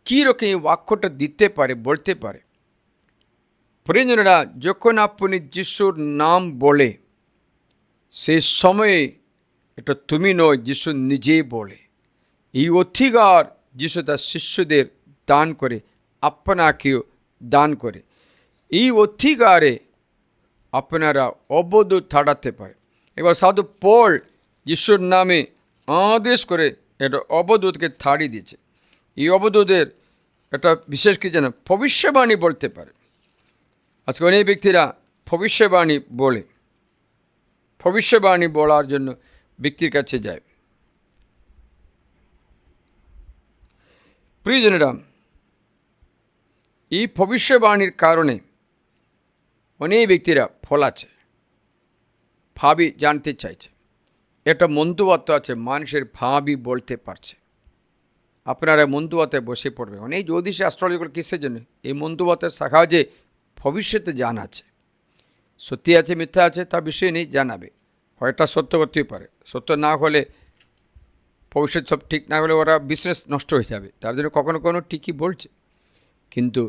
কীরকম এই বাক্যটা দিতে পারে, বলতে পারে? প্রিয়জনেরা, যখন আপনি যিশুর নাম বলে, সেই সময়ে এটা তুমি নয়, যিশু নিজেই বলে। এই অধিকার যিশু তার শিষ্যদের দান করে, আপনাকেও দান করে। এই অধিকারে আপনারা অবদূত ছাড়াতে পারে। এবার সাধু পল যিশুর নামে আদেশ করে এটা অবদূতকে ছাড়িয়ে দিয়েছে। এই অবদূতের একটা বিশেষ কি যেন ভবিষ্যবাণী বলতে পারে। আজকে অনেক ব্যক্তিরা ভবিষ্যবাণী বলে, ভবিষ্যবাণী বলার জন্য ব্যক্তির কাছে যায়। প্রিয়জনেরা, এই ভবিষ্যবাণীর কারণে অনেক ব্যক্তিরা ফলাচ্ছে, ভাবি জানতে চাইছে। একটা মন্দুয়াত্ম আছে, মানুষের ভাবি বলতে পারছে। আপনারা মন্দুয়াতে বসে পড়বে। অনেক জ্যোতিষী অ্যাস্ট্রোলজিগুলো কিসের জন্য? এই মন্দুয়াতের সাহায্যে ভবিষ্যতে জানাচ্ছে। সত্যি আছে মিথ্যা আছে তা বিষয় নেই, জানাবে। হয়তো সত্য করতেই পারে, সত্য না হলে ভবিষ্যৎ সব ঠিক না হলে ওরা বিজনেস নষ্ট হয়ে যাবে। তার জন্য কখনো কোনো ঠিকই বলছে। কিন্তু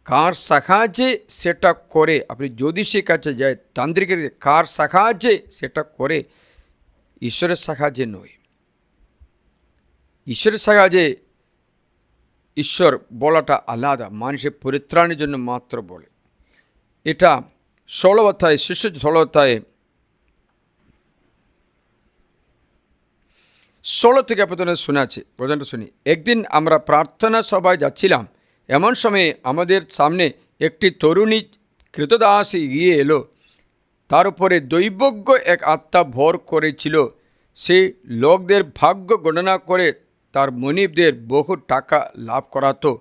কার সাহায্যে সেটা করে, আপনি জ্যোতিষীর কাছে যায়, তান্ত্রিকের কার সাহায্যে সেটা করে, ঈশ্বরের সাহায্যে নয়। ঈশ্বরের সাহায্যে ঈশ্বর বলাটা আলাদা, মানুষের পরিত্রাণের জন্য মাত্র বলে। এটা 16 অধ্যায়, শিষ্য 16 অধ্যায়ে 16 থেকে আপনাদের শোনাচ্ছে। প্রধানটা শুনি। একদিন আমরা প্রার্থনা সভায় যাচ্ছিলাম, এমন সময়ে আমাদের সামনে একটি তরুণী কৃতদাসী গিয়ে এলো। তার উপরে দৈবজ্ঞ এক আত্মা ভর করেছিল। সে লোকদের ভাগ্য গণনা করে তার মনিবদের বহু টাকা লাভ করাতো।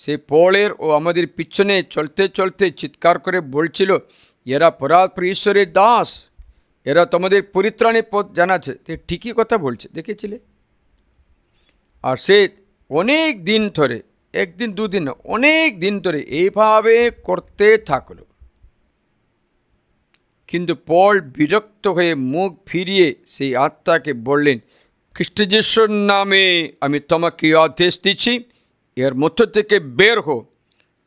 সে পৌলের ও আমাদের পিছনে চলতে চলতে চিৎকার করে বলছিল, এরা পরাৎপর ঈশ্বরের দাস, এরা তোমাদের পরিত্রাণের পথ জানাচ্ছে। ঠিকই কথা বলছে, দেখেছিলে? আর সে অনেক দিন ধরে, একদিন দুদিন না, অনেক দিন ধরে এইভাবে করতে থাকলো। কিন্তু পল বিরক্ত হয়ে মুখ ফিরিয়ে সেই আত্মাকে বললেন, খ্রিস্ট যিশুর নামে আমি তোমাকে আদেশ দিচ্ছি, এর মধ্য থেকে বের হো।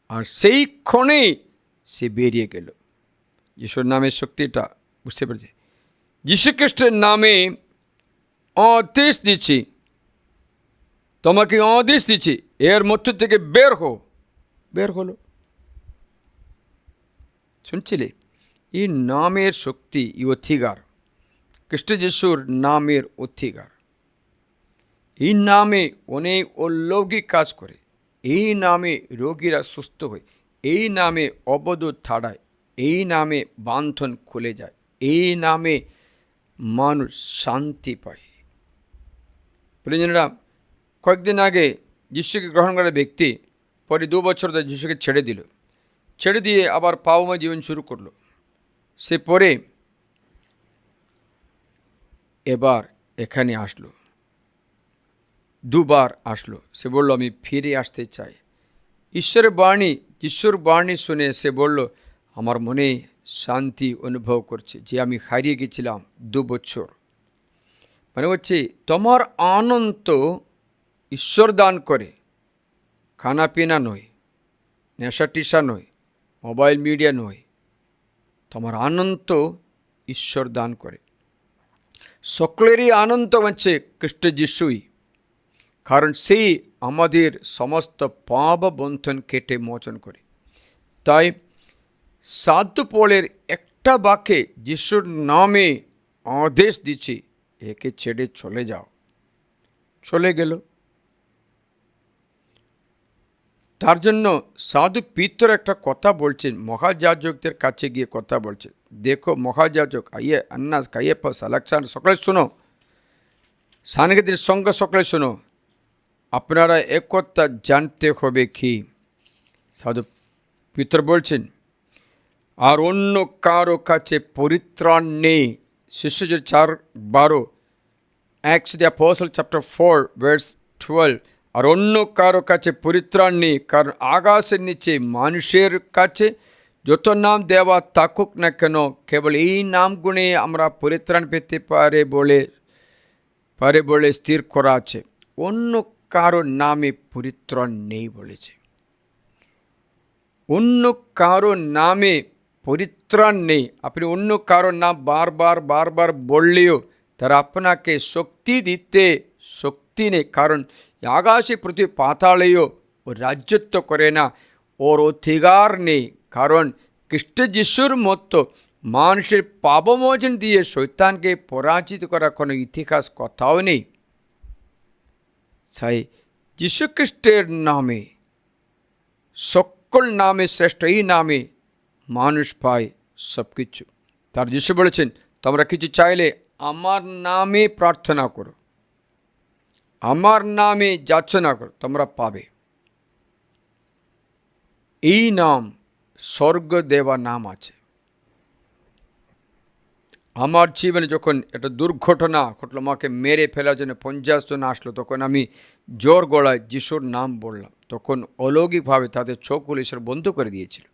আর সেই ক্ষণেই সে বেরিয়ে গেল। যিশুর নামের শক্তিটা বুঝতে পেরেছে। যীশু খ্রিস্টের নামে আদেশ দিচ্ছি, তোমাকে আদেশ দিচ্ছি, এর মধ্য থেকে বের হো। বের হলো। শুনছিলে? এই নামের শক্তি, এই অধিকার, খ্রিস্ট যিশুর নামের অধিকার। এই নামে অনেক অলৌকিক কাজ করে। এই নামে রোগীরা সুস্থ হয়। এই নামে অবদূত ছাড়ায়। এই নামে বান্ধন খুলে যায়। এই নামে মানুষ শান্তি পায়। প্রিয়জনেরা, কয়েকদিন আগে যিশুকে গ্রহণ করা ব্যক্তি পরে 2 বছর ধরে যিশুকে ছেড়ে দিল। ছেড়ে দিয়ে আবার পাপময় জীবন শুরু করলো। সে পরে এবার এখানে আসলো, 2 বার আসলো। সে বলল, আমি ফিরে আসতে চাই। ঈশ্বরের বাণী, যিশুর বাণী শুনে সে বলল, আমার মনে শান্তি অনুভব করছে যে আমি হারিয়ে গেছিলাম 2 বছর। মানে হচ্ছে তোমার আনন্দ ঈশ্বর দান করে, খানা পিনা নয়, নেশা টিসা নয়, মোবাইল মিডিয়া নয়। তোমার আনন্দ ঈশ্বর দান করে। সকলেরই আনন্দ হচ্ছে খ্রিস্ট যিশুই, কারণ সেই আমাদের সমস্ত পাপ বন্ধন কেটে মোচন করে। তাই সাধু পৌলের একটা বাক্যে যিশুর নামে আদেশ দিচ্ছি, একে ছেড়ে চলে যাও, চলে গেল। তার জন্য সাধু পিতর একটা কথা বলছেন, মহাযাজকদের কাছে গিয়ে কথা বলছে, দেখো মহাযাজক, আইয়ে আন্নাস কাইয়েফাস আলেকজান্ডার, সকলে শোনো, সাংঘাতিক সঙ্গে সকলে শোনো, আপনারা এক কথা জানতে হবে কি, সাধু পিতর বলছেন, আর অন্য কারো কাছে পরিত্রাণ নেই। শিষ্যদের 4:12, Acts of the Apostle chapter 4 verse 12, আর অন্য কারো কাছে পরিত্রাণ নেই, কারণ আকাশের নিচে মানুষের কাছে যত নাম দেওয়া থাকুক না কেন, কেবল এই নাম গুণে আমরা পরিত্রাণ পেতে পারে বলে স্থির করা আছে। অন্য কারো নামে পরিত্রাণ নেই বলেছে। অন্য কারো নামে পরিত্রাণ নেই। আপনি অন্য কারো নাম বারবার বললেও তারা আপনাকে শক্তি নেই, কারণ আকাশে পৃথিবী পাতালেও ও রাজ্যত্ব করে না, ওর অধিকার নেই, কারণ খ্রিস্ট যিশুর মতো মানুষের পাপমোচন দিয়ে শয়তানকে পরাজিত করার কোনো ইতিহাস কোথাও নেই। তাই যীশুখ্রিস্টের নামে, সকল নামে শ্রেষ্ঠ এই নামে মানুষ পায় সব কিছু। তার যিশু বলেছেন, তোমরা কিছু চাইলে আমার নামে প্রার্থনা করো, আমার নামে যাচনা করো, তোমরা পাবে। এই নাম স্বর্গ দেওয়া নাম আছে। আমার জীবনে যখন একটা দুর্ঘটনা ঘটলো, আমাকে মেরে ফেলার জন্য 50 জন আসলো, তখন আমি জোর গলায় যিশুর নাম বললাম, তখন অলৌকিকভাবে তাদের চোখগুলো ঈশ্বর বন্ধ করে দিয়েছিল।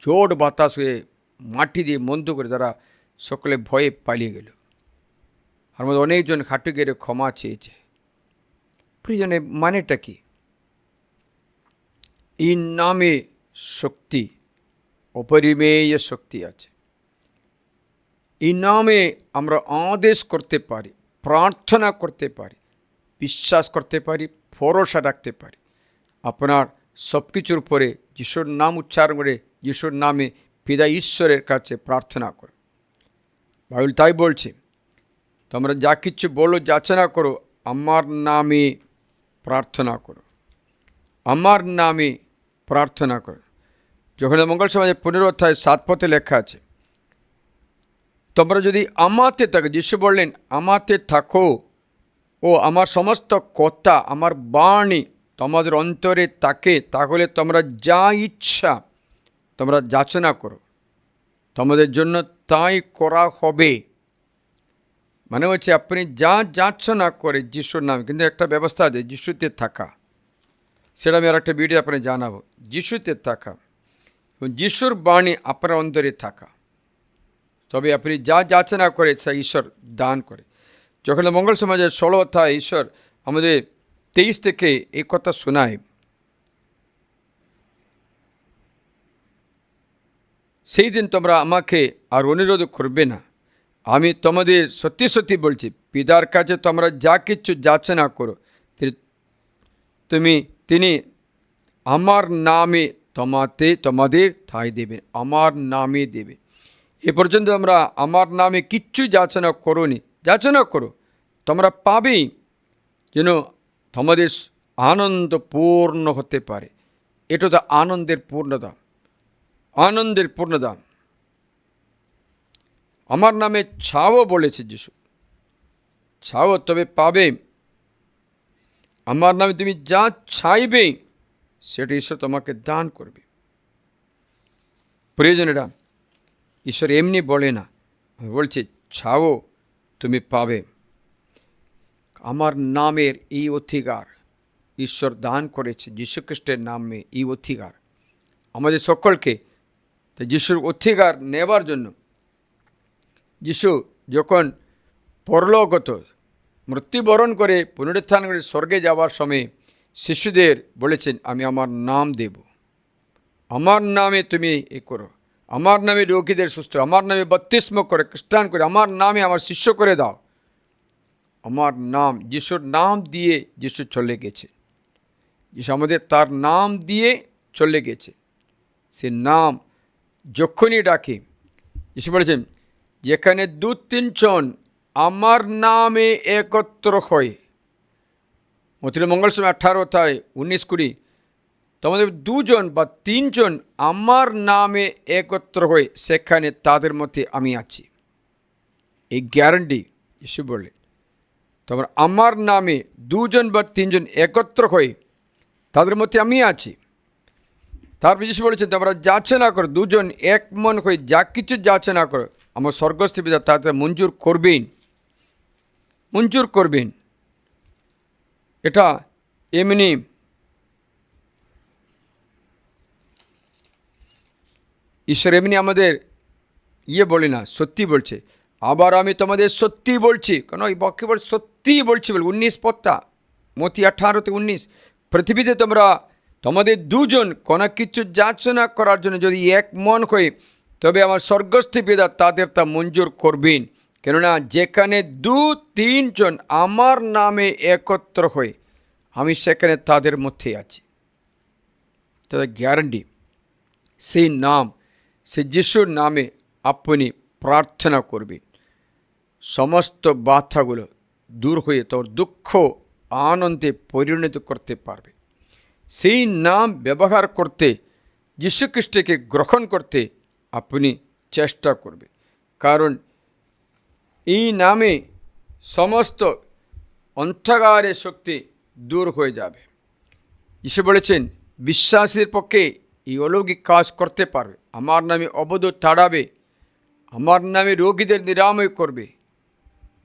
জোর বাতাস হয়ে মাটি দিয়ে বন্ধ করে তারা সকলে ভয়ে পালিয়ে গেল। আর মধ্যে অনেকজন হাঁটু গেড়ে ক্ষমা চেয়েছে। প্রিয়জনে, মানেটা কি? এই নামে শক্তি, অপরিমেয় শক্তি আছে। এই নামে আমরা আদেশ করতে পারি, প্রার্থনা করতে পারি, বিশ্বাস করতে পারি, ভরসা রাখতে পারি। আপনার সব কিছুর পরে যিশুর নাম উচ্চারণ করে যিশুর নামে পিতা ঈশ্বরের কাছে প্রার্থনা করো। বাইবেল তাই বলছে, তোমরা যা কিছু বলো, যাচনা করো, আমার নামে প্রার্থনা করো, আমার নামে প্রার্থনা করো। যখন মঙ্গল সমাজের 15 অধ্যায় 7 পদে লেখা আছে, তোমরা যদি আমাতে থাকো, যিশু বললেন আমাতে থাকো, ও আমার সমস্ত কথা, আমার বাণী তোমাদের অন্তরে থাকে, তাহলে তোমরা যা ইচ্ছা তোমরা যাচনা করো, তোমাদের জন্য তাই করা হবে। মানে হচ্ছে আপনি যা যাচনা করে যিশুর নাম, কিন্তু একটা ব্যবস্থা আছে যিশুতে থাকা, সেটা আমি আর একটা ভিডিও আপনি জানাবো। যিশুতে থাকা এবং যিশুর বাণী আপনার অন্তরে থাকা, তবে আপনি যা যাচনা করে সে ঈশ্বর দান করে। যখন মঙ্গল সমাজের 16 অধ্যায় ঈশ্বর আমাদের 23 থেকে এই কথা শোনায়, সেই দিন তোমরা আমাকে আর অনুরোধ করবে না, আমি তোমাদের সত্যি সত্যি বলছি, পিতার কাছে তোমরা যা কিছু যাচনা করো, তিনি আমার নামে তোমাদের তাই দেবেন, আমার নামে দেবে। এ পর্যন্ত আমরা আমার নামে কিচ্ছু যাচনা করোনি, যাচনা করো, তোমরা পাবেই, যেন তোমাদের আনন্দ পূর্ণ হতে পারে। এটা তো আনন্দের পূর্ণতা, আনন্দের পূর্ণতা। আমার নামে চাও বলেছে যিশু, চাও তবে পাবে। আমার নামে তুমি যা চাইবে সেটা ঈশ্বর তোমাকে দান করবে। প্রিয়জনেরা, ঈশ্বর এমনি বলে না, বলছে চাও তুমি পাবে। আমার নামের এই অধিকার ঈশ্বর দান করেছে, যীশুখ্রিস্টের নামে এই অধিকার আমাদের সকলকে। তাই যিশুর অধিকার নেবার জন্য যিশু যখন পরলোকগত মৃত্যুবরণ করে পুনরুত্থান করে স্বর্গে যাওয়ার সময় শিশুদের বলেছেন, আমি আমার নাম দেব, আমার নামে তুমি এ করো, আমার নামে রোগীদের সুস্থ, আমার নামে বত্তিস্ম করে খ্রিস্টান করে, আমার নামে আমার শিষ্য করে দাও। আমার নাম, যিশুর নাম দিয়ে যিশু চলে গেছে। যিশু আমাদের তার নাম দিয়ে চলে গেছে। সে নাম যখনই ডাকে, যিশু বলেছেন, যেখানে 2-3 জন আমার নামে একত্র হয়, মথির মঙ্গল সময় 18:19-20, তোমাদের 2জন বা 3জন আমার নামে একত্র হয়ে সেখানে তাদের মধ্যে আমি আছি। এই গ্যারান্টি যিশু বললেন, তোমার আমার নামে 2জন বা 3জন একত্র হয়ে তাদের মধ্যে আমি আছি। তারপর যিশু বলেছেন, তোমরা যাচনা করো, 2জন এক মন হয়ে যা কিছু যাচনা করো, আমার স্বর্গস্থ পিতা তাতে মঞ্জুর করবেন। এটা এমনি ঈশ্বর এমনি আমাদের বলে না, সত্যি বলছে। আবার আমি তোমাদের সত্যি বলছি, কেন এই বাক্য বল সত্যি বলছি বলে 19 পদটা, মতি 18-19, পৃথিবীতে তোমাদের 2জন কোনো কিছু যাচনা করার জন্য যদি এক মন হয়ে, তবে আমার স্বর্গস্থ পিতা তাদের তা মঞ্জুর করবেন। কেননা যেখানে 2-3 জন আমার নামে একত্র হয়ে আমি সেখানে তাদের মধ্যে আছি। তাদের গ্যারান্টি, সেই নাম, সেই যিশুর নামে আপনি প্রার্থনা করবেন, সমস্ত বাধাগুলো দূর হয়ে তোর দুঃখ আনন্দে পরিণত করতে পারবে। সেই নাম ব্যবহার করতে, যীশুখ্রিস্টকে গ্রহণ করতে আপনি চেষ্টা করবে, কারণ এই নামে সমস্ত অন্ধকারের শক্তি দূর হয়ে যাবে। যিশু বলেছেন, বিশ্বাসীর পক্ষে এই অলৌকিক কাজ করতে পারবে। আমার নামে অবধূত তাড়াবে, আমার নামে রোগীদের নিরাময় করবে।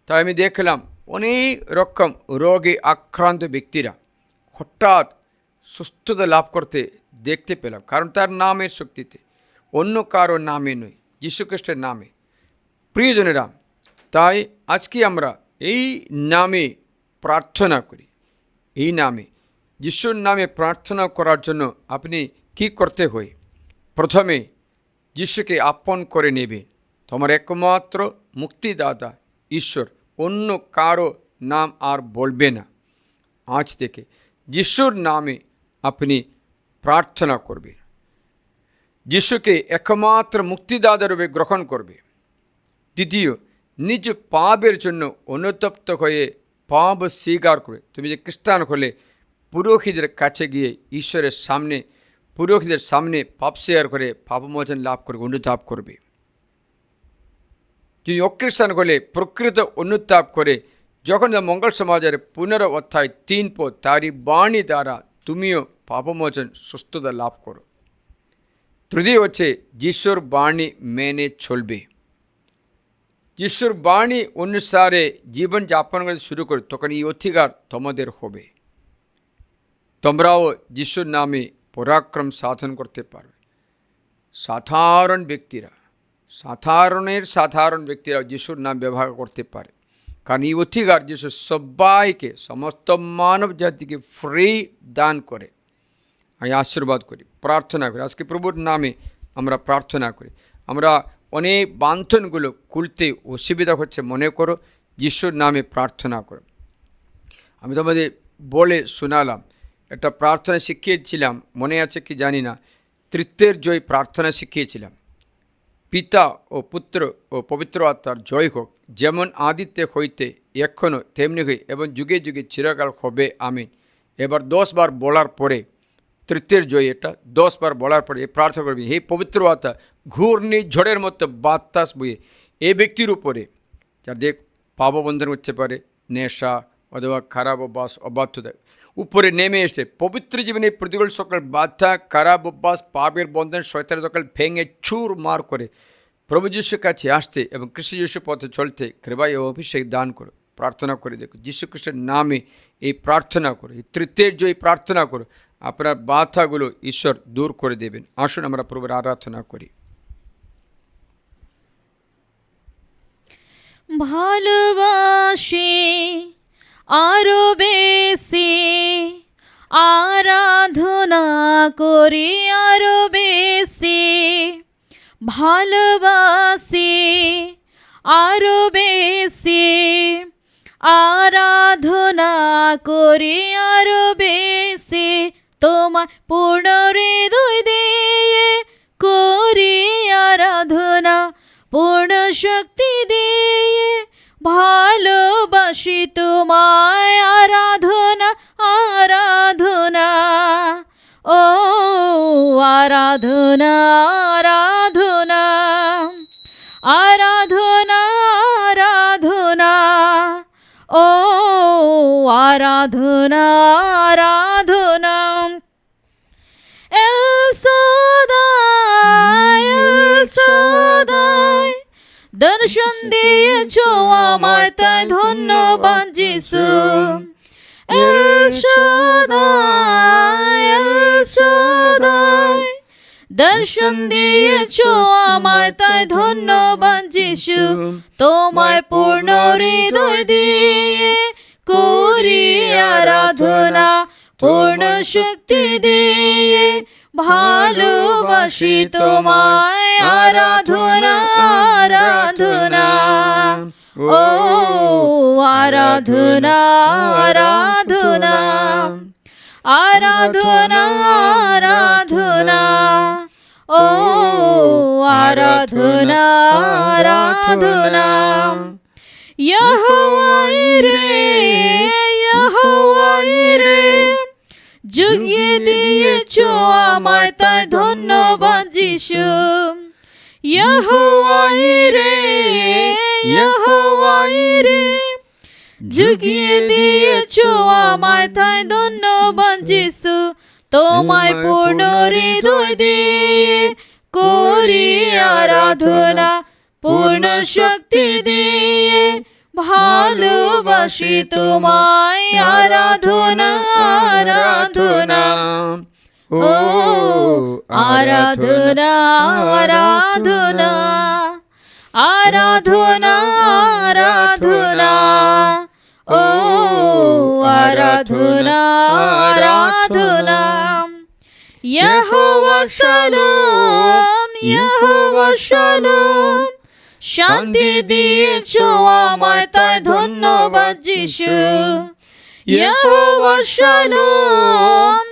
তাই আমি দেখলাম অনেক রকম রোগে আক্রান্ত ব্যক্তিরা হঠাৎ সুস্থতা লাভ করতে দেখতে পেলাম, কারণ তার নামের শক্তিতে, অন্য কারো নামে নয়, যীশুখ্রিস্টের নামে। প্রিয়জনেরা, তাই আজকে আমরা এই নামে প্রার্থনা করি। এই নামে, যিশুর নামে প্রার্থনা করার জন্য আপনি কি করতে হয়? প্রথমে যিশুকে আপন করে নেবে। তোমার একমাত্র মুক্তিদাতা ঈশ্বর, অন্য কারো নাম আর বলবে না। আজ থেকে যিশুর নামে আপনি প্রার্থনা করবে, যিশুকে একমাত্র মুক্তিদাতা রূপে গ্রহণ করবে। দ্বিতীয়, নিজ পাপের জন্য অনুতপ্ত হয়ে পাপ স্বীকার করে, তুমি যে খ্রিস্টান হলে পুরোহিতের কাছে গিয়ে ঈশ্বরের সামনে, পুরোহিতের সামনে পাপ স্বীকার করে পাপমোচন লাভ করে অনুতাপ করবে। যদি অখ্রিস্টান হলে প্রকৃত অনুতাপ করে যখন মঙ্গল সমাজের 15-3 পদ, তারই বাণী দ্বারা তুমিও পাপমোচন সুস্থতা লাভ করো। তৃতীয় হচ্ছে যিশুর বাণী মেনে চলবে। যিশুর বাণী অনুসারে জীবন যাপন করতে শুরু করে, তখন এই অধিকার তোমাদের হবে। তোমরাও যিশুর নামে পরাক্রম সাধন করতে পারবে। সাধারণ ব্যক্তিরা যিশুর নাম ব্যবহার করতে পারে, কারণ এই অধিকার যিশু সবাইকে, সমস্ত মানব জাতিকে ফ্রি দান করে। আমি আশীর্বাদ করি, প্রার্থনা করি, আজকে প্রভুর নামে আমরা প্রার্থনা করি। আমরা অনেক বান্ধনগুলো খুলতে অসুবিধা হচ্ছে, মনে করো যিশুর নামে প্রার্থনা করো। আমি তোমাদের বলে শোনালাম, একটা প্রার্থনা শিখিয়েছিলাম, মনে আছে কি জানি না, তৃতীয়ের জয় প্রার্থনা শিখিয়েছিলাম। পিতা ও পুত্র ও পবিত্র আত্মার জয় হোক, যেমন আদিতে হইতে এখনও তেমনি হয়ে এবং যুগে যুগে চিরকাল হবে, আমিন। এবার 10 বার বলার পরে, তৃতীয়ের জয় এটা 10 বার বলার পরে প্রার্থনা করবি, হে পবিত্র আত্মা, ঘূর্ণিঝড়ের মতো বাতাস বয়ে এই ব্যক্তির উপরে, যাদের পাপবন্ধন হচ্ছে পারে, নেশা অথবা খারাপ অভ্যাস, অবাধ্যতা উপরে নেমে এসে পবিত্র জীবনে প্রতিকূল সকল বাধা, খারাপ অভ্যাস, পাপের বন্ধন, শয়তানের সকল ভেঙে চুর মার করে প্রভু যীশুর কাছে আসতে এবং খ্রিস্ট যীশুর পথে চলতে কৃপায় ও অভিষেক দান করো। প্রার্থনা করে দেখো, যীশু খ্রিস্টের নামে এই প্রার্থনা করো, এই তৃতীয়ের জয় প্রার্থনা করো, আপনার বাধাগুলো ঈশ্বর দূর করে দেবেন। আসুন আমরা প্রভুর আরাধনা করি। ভালোবাসি আরো বেশি, আরাধনা করি আরো বেশি, ভালোবাসি আরো বেশি, আরাধনা করি আরো বেশি, তোমার পূর্ণ হৃদয় দিয়ে করি আরাধনা, পূর্ণ শক্তি দিয়ে ভালোবাসি তোমায় আরাধনা আরাধনা ও আরাধনা আরাধনা আরাধনা আরাধনা ও আরাধনা আরাধনা এল সদাই দর্শন দিয়েছো আমায় তাই ধন্যবাদ যিশু এল সদাই দর্শন দিয়েছো আমায় তাই ধন্যবাদ যিশু তোমায় পূর্ণ হৃদয় দিয়ে করি আরাধনা পূর্ণ শক্তি দিয়ে ভালোবাসি তোমায় আরাধনা আরাধনা ও আরাধনা আরাধনা আরাধনা আরাধনা ও আরাধনা আরাধনা ইয়হোয়া ইরে জুগিয়ে দিয়েছো আমায় তাই ধন্যবাদ যিশু ইয়হোয়া ইরে জুগিয়ে দিয়েছো আমায় তাই ধন্যবাদ যিশু তোমায় পূর্ণ হৃদয় দিয়ে করি আরাধনা পূর্ণ শক্তি দিয়ে ভালোবাসি তোমায় আরাধনা আরাধনা ও আরাধনা আরাধনা আরাধনা আরাধনা ও আরাধনা আরাধনা ইয়হোয়া শালোম শান্তি দিয়েছো আমায় তাই ধন্যবাদ যিশু ইয়হোয়া শালোম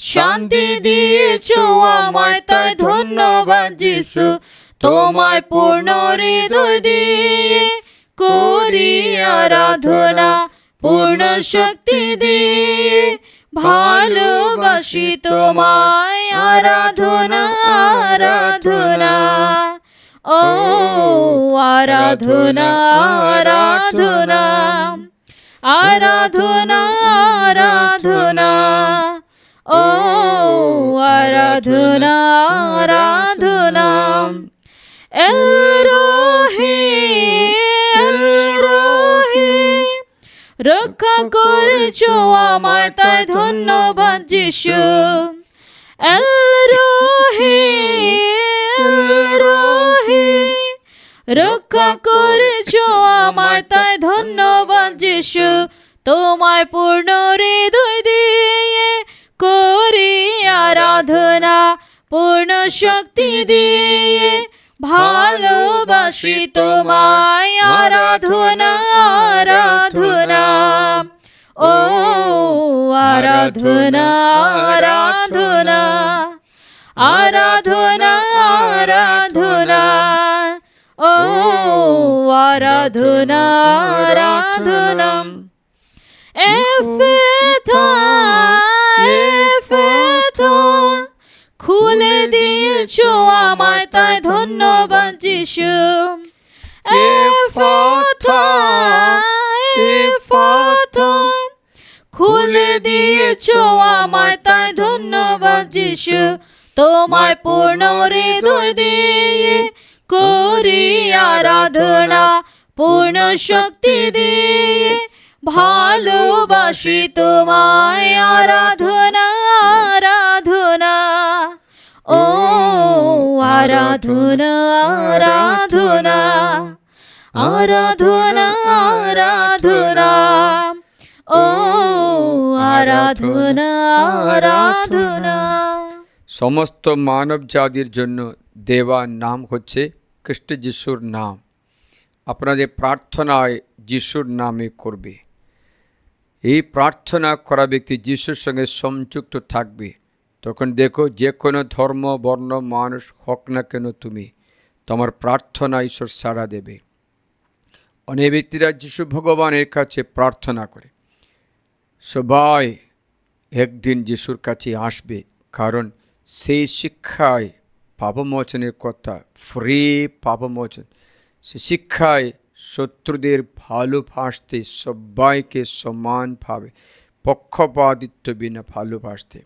শান্তি দিয়েছো আমায় তাই ধন্যবাদ যিশু তোমায় পূর্ণ হৃদয় দিয়ে করি আরাধনা পূর্ণ শক্তি দিয়ে ভালোবাসি তোমায় আরাধনা আরাধনা ও আরাধনা আরাধনা আরাধনা আরাধনা ও আরাধনা আরাধনা এলরোহি রক্ষা করেছো আমায় তাই ধন্যবাদ যিশু এলরোহি রক্ষা করেছো আমায় তাই ধন্যবাদ যিশু তোমায় পূর্ণ হৃদয় দিয়ে করি আরাধনা পূর্ণ শক্তি দিয়ে ভালোবাসি তোমায় আরাধনা আরাধনা ও আরাধনা আরাধনা আরাধনা আরাধনা ও আরাধনা আরাধনা এফেথা খুলে দিয়েছো আমায় তাই ধন্যবাদ যিশু এফাথা খুলে দিয়েছো আমায় তাই ধন্যবাদ যিশু তোমায় পূর্ণ হৃদয় দিয়ে করি আরাধনা পূর্ণ শক্তি দিয়ে ভালোবাসি তোমায় আরাধনা আরাধনা ও আরাধনা আরাধনা আরাধনা আরাধনা ও আরাধনা আরাধনা সমস্ত মানব জাতির জন্য দেওয়া নাম হচ্ছে খ্রিস্ট যিশুর নাম। আপনাদের প্রার্থনায় যিশুর নামে করবে। এই প্রার্থনা করা ব্যক্তি যিশুর সঙ্গে সংযুক্ত থাকবে। তখন দেখো যে কোনো ধর্ম বর্ণ মানুষ হোক না কেন তোমার প্রার্থনা ঈশ্বর সাড়া দেবে। অনেক ব্যক্তিরা যিশু ভগবানের কাছে প্রার্থনা করে, সবাই একদিন যিশুর কাছে আসবে, কারণ সেই শিক্ষায় পাপমোচনের কথা, ফ্রি পাপমোচন, সে শিক্ষায় শত্রুদের ভালোবাসতে, সবাইকে সমানভাবে পক্ষপাতিত্ব বিনা ভালোবাসতে,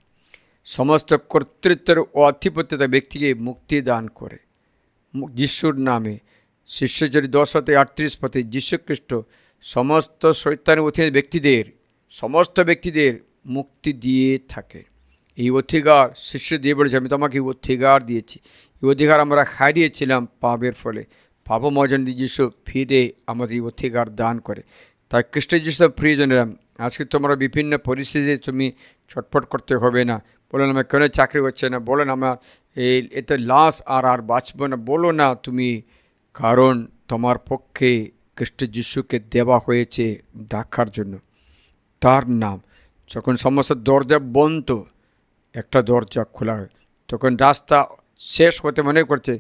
সমস্ত কর্তৃত্বের ও আধিপত্যতা ব্যক্তিকে মুক্তি দান করে যিশুর নামে। শিষ্যচরী 10:38 যীশুখ্রিস্ট সমস্ত শয়তানের অধীন সমস্ত ব্যক্তিদের মুক্তি দিয়ে থাকে। এই অধিকার শিষ্য দিয়ে বলেছে, আমি তোমাকে অধিকার দিয়েছি। এই অধিকার আমরা হারিয়েছিলাম পাপের ফলে। পাপমোচন দিয়ে যিশু ফিরে আমাদের এই অধিকার দান করে। তাই খ্রিস্ট যিশু প্রিয়জনেরা, আজকে তোমরা বিভিন্ন পরিস্থিতিতে তুমি ছটফট করতে হবে না। বলেন আমার কেন চাকরি হচ্ছে না, বলেন আমার এতে লাশ আর বাঁচব না, বলো না তুমি, কারণ তোমার পক্ষে খ্রিস্ট যিশুকে দেওয়া হয়েছে ডাকার জন্য। তার নাম যখন সমস্ত দরজা বন্ধ, একটা দরজা খোলা হয়, তখন রাস্তা শেষ হতে মনে করছে,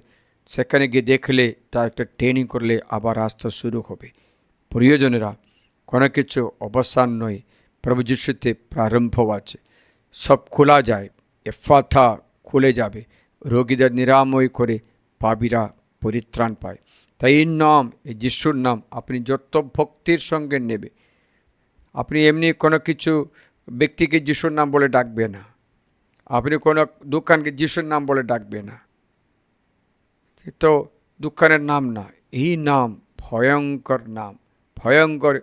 সেখানে গিয়ে দেখলে তা একটা ট্রেনিং করলে আবার রাস্তা শুরু হবে। প্রিয়জনেরা, কোনো কিছু অবসান নয়, প্রভু যিশুতে প্রারম্ভ আছে। সব খোলা যায়, এফাথা খুলে যাবে, রোগীদের নিরাময় করে পাপীরা পরিত্রাণ পায়। তাই এই নাম, এই যিশুর নাম আপনি যত ভক্তির সঙ্গে নেবে। আপনি এমনি কোনো কিছু ব্যক্তিকে যিশুর নাম বলে ডাকবে না, আপনি কোনো দোকানকে যিশুর নাম বলে ডাকবে না, তো দোকানের নাম না। এই নাম ভয়ঙ্কর নাম। ভয়ঙ্কর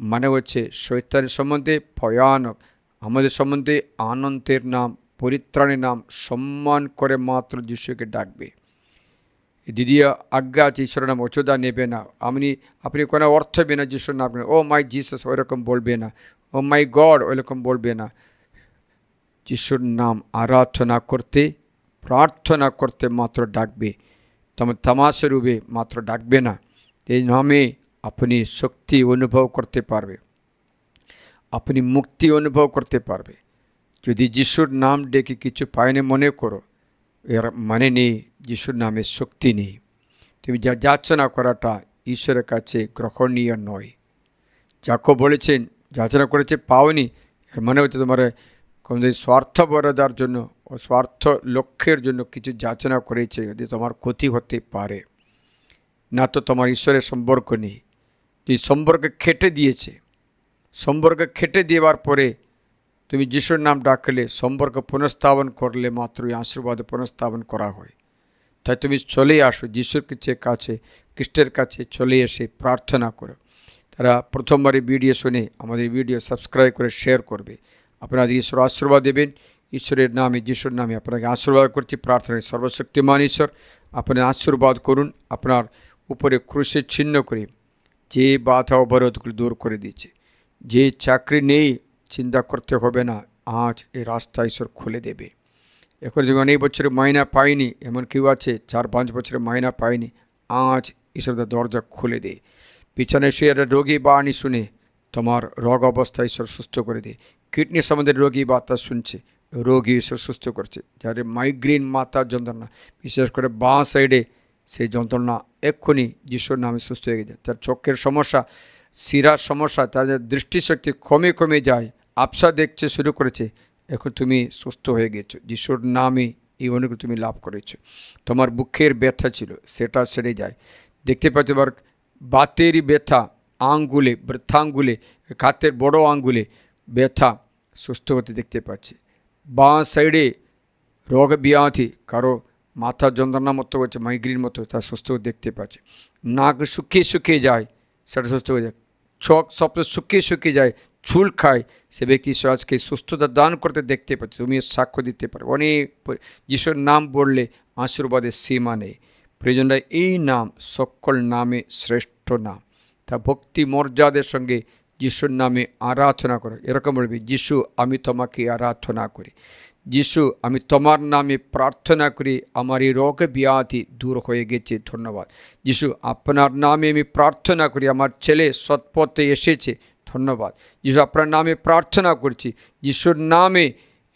মানে হচ্ছে শয়তানের সম্বন্ধে ভয়ানক, আমাদের সম্বন্ধে আনন্দের নাম, পরিত্রাণের নাম। সম্মান করে মাত্র যিশুকে ডাকবে। দ্বিতীয় আজ্ঞা আছে, ঈশ্বরের নাম অচোদা নেবে না। আপনি কোনো অর্থ বিনা যিশুর নাম, ও মাই জিসাস ওইরকম বলবে না, ও মাই গড ওইরকম বলবে না। যিশুর নাম আরাধনা করতে, প্রার্থনা করতে মাত্র ডাকবে, তোমার তামাশা রূপে মাত্র ডাকবে না। এই নামে আপনি শক্তি অনুভব করতে পারবে, আপনি মুক্তি অনুভব করতে পারবে। যদি যিশুর নাম ডেকে কিছু পায়নি মনে করো, এর মানে নেই যিশুর নামে শক্তি নেই। তুমি যা যাচনা করাটা ঈশ্বরের কাছে গ্রহণীয় নয়। যাকে বলেছেন যাচনা করেছে পাওনি, এর মানে হচ্ছে তোমার স্বার্থপরতার জন্য ও স্বার্থ লক্ষ্যের জন্য কিছু যাচনা করেছে, যদি তোমার ক্ষতি হতে পারে না, তো তোমার ঈশ্বরের সম্পর্ক নেই। যে সম্পর্কে খেটে দিয়েছে, সম্পর্কে খেটে দেওয়ার পরে তুমি যিশুর নাম ডাকলে, সম্পর্ক পুনঃস্থাপন করলে মাত্রই আশীর্বাদ পুনঃস্থাপন করা হয়। তাই তুমি চলে আসো যিশুর কাছে, খ্রিস্টের কাছে চলে এসে প্রার্থনা করো। তারা প্রথমবারে ভিডিও শুনে আমাদের ভিডিও সাবস্ক্রাইব করে শেয়ার করবে। আপনাদের ঈশ্বর আশীর্বাদ দেবেন। ঈশ্বরের নামে, যিশুর নামে আপনাকে আশীর্বাদ করছি। প্রার্থনা, সর্বশক্তিমান ঈশ্বর আপনি আশীর্বাদ করুন। আপনার উপরে ক্রুশের চিহ্ন করে যে বাধা অবরোধগুলো দূর করে দিয়েছে, যে চাকরি নেই চিন্তা করতে হবে না, আজ এই রাস্তা ঈশ্বর খুলে দেবে। এখন যদি অনেক বছরের মাইনা পাইনি, এমন কেউ আছে 4-5 বছরের মাইনা পাইনি, আজ ঈশ্বর দরজা খুলে দেয়। পিছনে শুয়ে রোগী বাণী শুনে তোমার রোগ অবস্থা ঈশ্বর সুস্থ করে দেয়। কিডনি সম্বন্ধে রোগী বার্তা শুনছে, রোগী ঈশ্বর সুস্থ করছে। যাদের মাইগ্রেন মাথার যন্ত্রণা, বিশেষ করে বাঁ সাইডে, সেই যন্ত্রণা এক্ষুনি যিশুর নামে সুস্থ হয়ে গেছে। তার চোখের সমস্যা, শিরার সমস্যা, তাদের দৃষ্টিশক্তি কমে যায়, আবসা দেখতে শুরু করেছে, এখন তুমি সুস্থ হয়ে গেছো। যিশুর নামে এই অনুগ্রহ তুমি লাভ করেছো। তোমার বুকের ব্যথা ছিল, সেটা সেরে যায়। দেখতে পাচ্ছ এবার বাতেরই ব্যথা, আঙ্গুলে, বৃদ্ধাঙ্গুলে, হাতের বড় আঙ্গুলে ব্যথা সুস্থ হতে দেখতে পাচ্ছি। বাঁ সাইডে রোগ ব্যাধি, কারো মাথার যন্ত্রণা মতো হচ্ছে, মাইগ্রেন মতো, তা সুস্থ দেখতে পাচ্ছে। নাক শুকিয়ে যায়, সেটা সুস্থ হয়ে যায়। চোখ সব শুকিয়ে যায়, চুল খায়, সে ব্যক্তি আজকে সুস্থতা দান করতে দেখতে পাচ্ছে। তুমি সাক্ষ্য দিতে পারো। অনেক যিশুর নাম বললে আশীর্বাদের সীমা নেই। প্রয়োজনটা এই নাম সকল নামে শ্রেষ্ঠ নাম। তা ভক্তি মর্যাদার সঙ্গে যিশুর নামে আরাধনা করো। এরকম বলবি, যিশু আমি তোমাকে আরাধনা করি, যিশু আমি তোমার নামে প্রার্থনা করি, আমার এই রোগ ব্যাধি দূর হয়ে গেছে, ধন্যবাদ। যিশু আপনার নামে আমি প্রার্থনা করি, আমার ছেলে সৎপথে এসেছে, ধন্যবাদ। যিশু আপনার নামে প্রার্থনা করছি, যিশুর নামে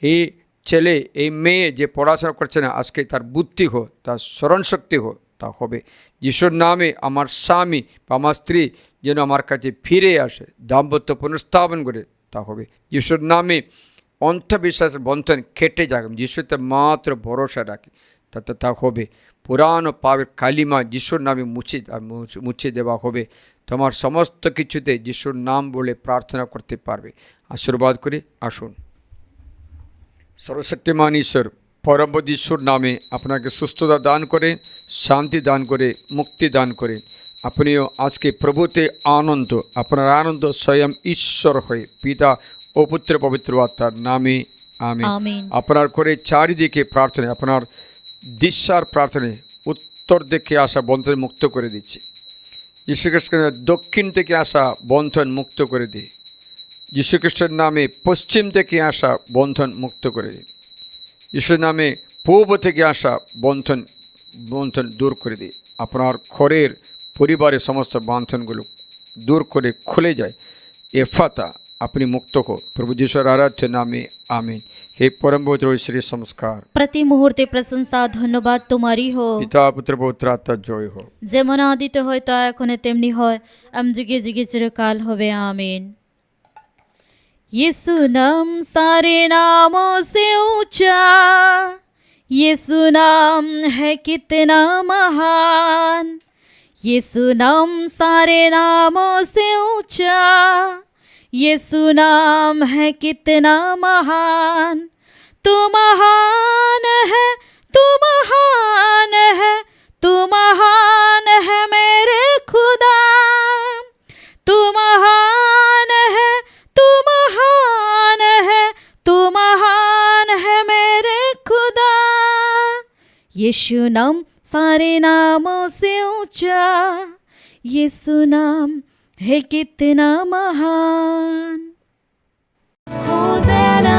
এই ছেলে, এই মেয়ে যে পড়াশোনা করছে না, আজকে তার বুদ্ধি হোক, তার স্মরণশক্তি হোক, তা হবে। যিশুর নামে আমার স্বামী বা আমার স্ত্রী যেন আমার কাছে ফিরে আসে, দাম্পত্য পুনঃস্থাপন করে তা হবে। যিশুর নামে অন্ধবিশ্বাসের বন্ধন কেটে যাক, যিশুতে মাত্র ভরসা রাখি তাতে তা হবে। পুরানো পাপের কালিমা যিশুর নামে মুছে দেওয়া হবে। তোমার সমস্ত কিছুতে যিশুর নাম বলে প্রার্থনা করতে পারবে। আশীর্বাদ করে আসুন। সর্বশক্তিমান ঈশ্বর, পরমপদ ঈশ্বর নামে আপনাকে সুস্থতা দান করে, শান্তি দান করে, মুক্তি দান করে। আপনিও আজকে প্রভুতে আনন্দ, আপনার আনন্দ স্বয়ং ঈশ্বর হয়ে পিতা ও পুত্র পবিত্র আত্মার নামে আমিন। আমিন। আপনার করে চারিদিকে প্রার্থনা, আপনার দিশার প্রার্থনায় উত্তর দিকে আসা বন্ধন মুক্ত করে দিচ্ছে। যীশুখ্রিস্টের দক্ষিণ থেকে আসা বন্ধন মুক্ত করে দিই। যীশুখ্রিস্টের নামে পশ্চিম থেকে আসা বন্ধন মুক্ত করে দিই। যীশুর নামে পূর্ব থেকে আসা বন্ধন দূর করে দিই। আপনার ঘরের পরিবারের সমস্ত বন্ধনগুলো দূর করে খুলে যায়। এফাতা, আপনি মুক্ত হো প্রভু যিশুর আরাধ্য নামে আমিন। হে পরম পবিত্র শ্রী সংস্কার, প্রতি মুহূর্তে প্রশংসা ধন্যবাদ তোমারই হো। পিতা পুত্র পবিত্র আত্মার জয় হো। যেমন আদিতে হয় তা এখন তেমনি হয়, যুগে যুগে চিরকাল হবে আমিন। यीशु नाम सारे नामों से ऊंचा, यीशु नाम है कितना महान। यीशु नाम सारे नामों से ऊंचा, यीशु नाम है कितना महान। तू महान है, तू महान है, तू महान है मेरे खुदा। तू महान है, तू महान है, तू महान है मेरे खुदा। यीशु नाम सारे नामों से ऊंचा, यीशु नाम है कितना महान। Hosanna